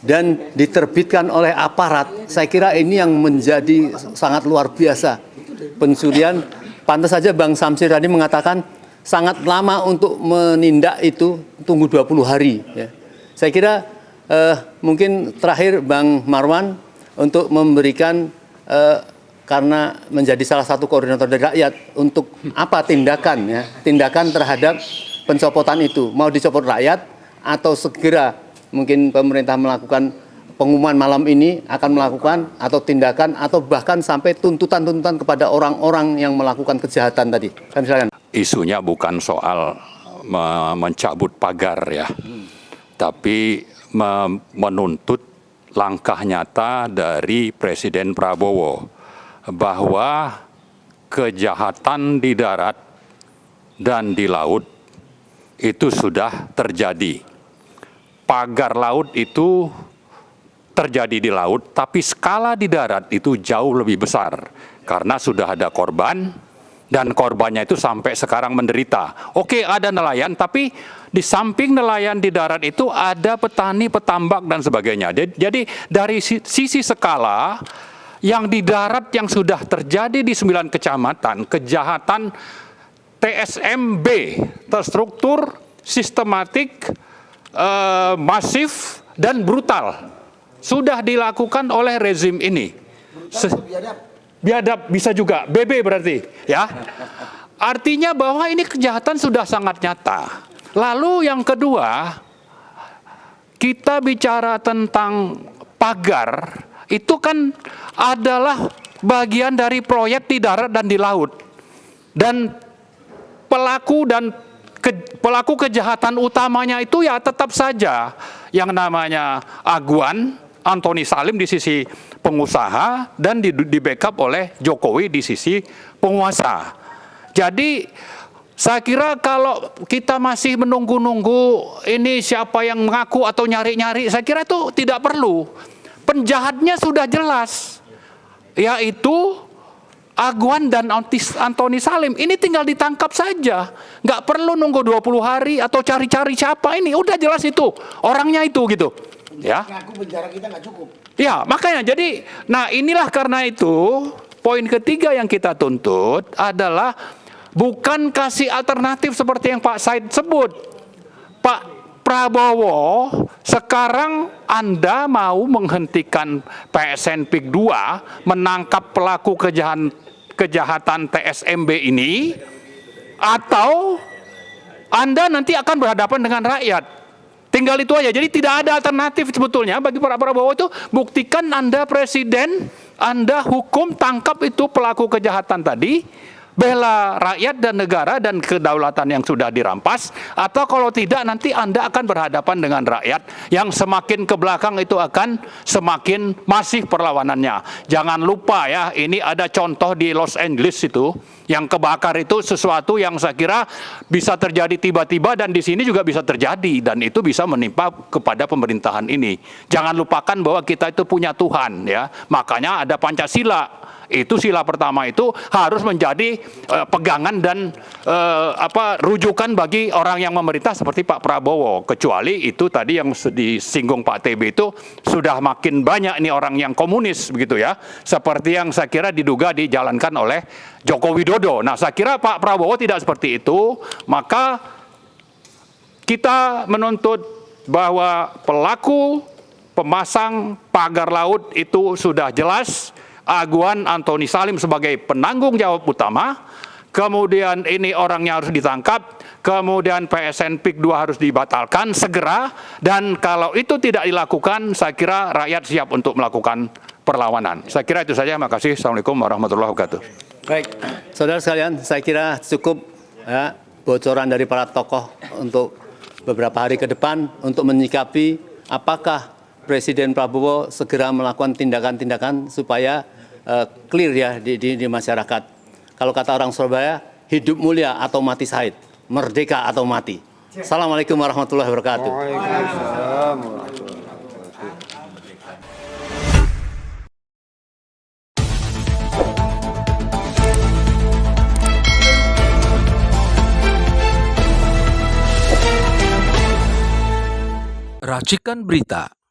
dan diterbitkan oleh aparat. Saya kira ini yang menjadi sangat luar biasa. Pencurian, pantas saja Bang Samsir tadi mengatakan sangat lama untuk menindak itu, tunggu 20 hari. Ya. Saya kira mungkin terakhir Bang Marwan untuk memberikan, karena menjadi salah satu koordinator dari rakyat, untuk apa tindakan, ya, tindakan terhadap pencopotan itu. Mau dicopot rakyat atau segera mungkin pemerintah melakukan pengumuman malam ini akan melakukan, atau tindakan, atau bahkan sampai tuntutan-tuntutan kepada orang-orang yang melakukan kejahatan tadi. Kami silakan. Isunya bukan soal mencabut pagar ya, tapi menuntut langkah nyata dari Presiden Prabowo bahwa kejahatan di darat dan di laut itu sudah terjadi. Pagar laut itu terjadi di laut, tapi skala di darat itu jauh lebih besar karena sudah ada korban. Dan korbannya itu sampai sekarang menderita. Oke, ada nelayan, tapi di samping nelayan di darat itu ada petani, petambak, dan sebagainya. Jadi dari sisi skala, yang di darat yang sudah terjadi di 9 kecamatan, kejahatan TSMB, terstruktur, sistematik, masif, dan brutal, sudah dilakukan oleh rezim ini. Biadab bisa juga, BB berarti, ya. Artinya bahwa ini kejahatan sudah sangat nyata. Lalu yang kedua, kita bicara tentang pagar, itu kan adalah bagian dari proyek di darat dan di laut. Dan pelaku kejahatan utamanya itu ya tetap saja yang namanya Aguan, Antoni Salim di sisi pengusaha, dan di backup oleh Jokowi di sisi penguasa. Jadi saya kira kalau kita masih menunggu-nunggu ini siapa yang mengaku atau nyari-nyari, saya kira itu tidak perlu. Penjahatnya sudah jelas, yaitu Aguan dan Antoni Salim. Ini tinggal ditangkap saja, nggak perlu nunggu 20 hari atau cari-cari siapa ini, udah jelas itu orangnya itu gitu. Ya. Ngaku penjara kita nggak cukup. Ya, makanya jadi, nah inilah karena itu poin ketiga yang kita tuntut adalah bukan kasih alternatif seperti yang Pak Said sebut. Pak Prabowo, sekarang Anda mau menghentikan PSN PIK 2, menangkap pelaku kejahatan TSMB ini, atau Anda nanti akan berhadapan dengan rakyat. Tinggal itu aja. Jadi tidak ada alternatif sebetulnya bagi Pak Prabowo itu. Buktikan Anda presiden, Anda hukum, tangkap itu pelaku kejahatan tadi, bela rakyat dan negara dan kedaulatan yang sudah dirampas, atau kalau tidak nanti Anda akan berhadapan dengan rakyat yang semakin ke belakang itu akan semakin masif perlawanannya. Jangan lupa ya, ini ada contoh di Los Angeles itu, yang kebakar itu sesuatu yang saya kira bisa terjadi tiba-tiba dan di sini juga bisa terjadi dan itu bisa menimpa kepada pemerintahan ini. Jangan lupakan bahwa kita itu punya Tuhan ya. Makanya ada Pancasila. Itu sila pertama itu harus menjadi pegangan dan rujukan bagi orang yang memerintah seperti Pak Prabowo. Kecuali itu tadi yang disinggung Pak TB itu sudah makin banyak nih orang yang komunis begitu ya. Seperti yang saya kira diduga dijalankan oleh Joko Widodo. Nah, saya kira Pak Prabowo tidak seperti itu. Maka kita menuntut bahwa pelaku pemasang pagar laut itu sudah jelas. Aguan Antoni Salim sebagai penanggung jawab utama, kemudian ini orangnya harus ditangkap, kemudian PSN PIK 2 harus dibatalkan segera, dan kalau itu tidak dilakukan, saya kira rakyat siap untuk melakukan perlawanan. Saya kira itu saja, makasih. Assalamualaikum warahmatullahi wabarakatuh. Baik, saudara sekalian, saya kira cukup ya, bocoran dari para tokoh untuk beberapa hari ke depan untuk menyikapi apakah Presiden Prabowo segera melakukan tindakan-tindakan supaya clear ya di masyarakat. Kalau kata orang Surabaya, hidup mulia atau mati syahid, merdeka atau mati. Assalamualaikum warahmatullahi wabarakatuh. Racikan Berita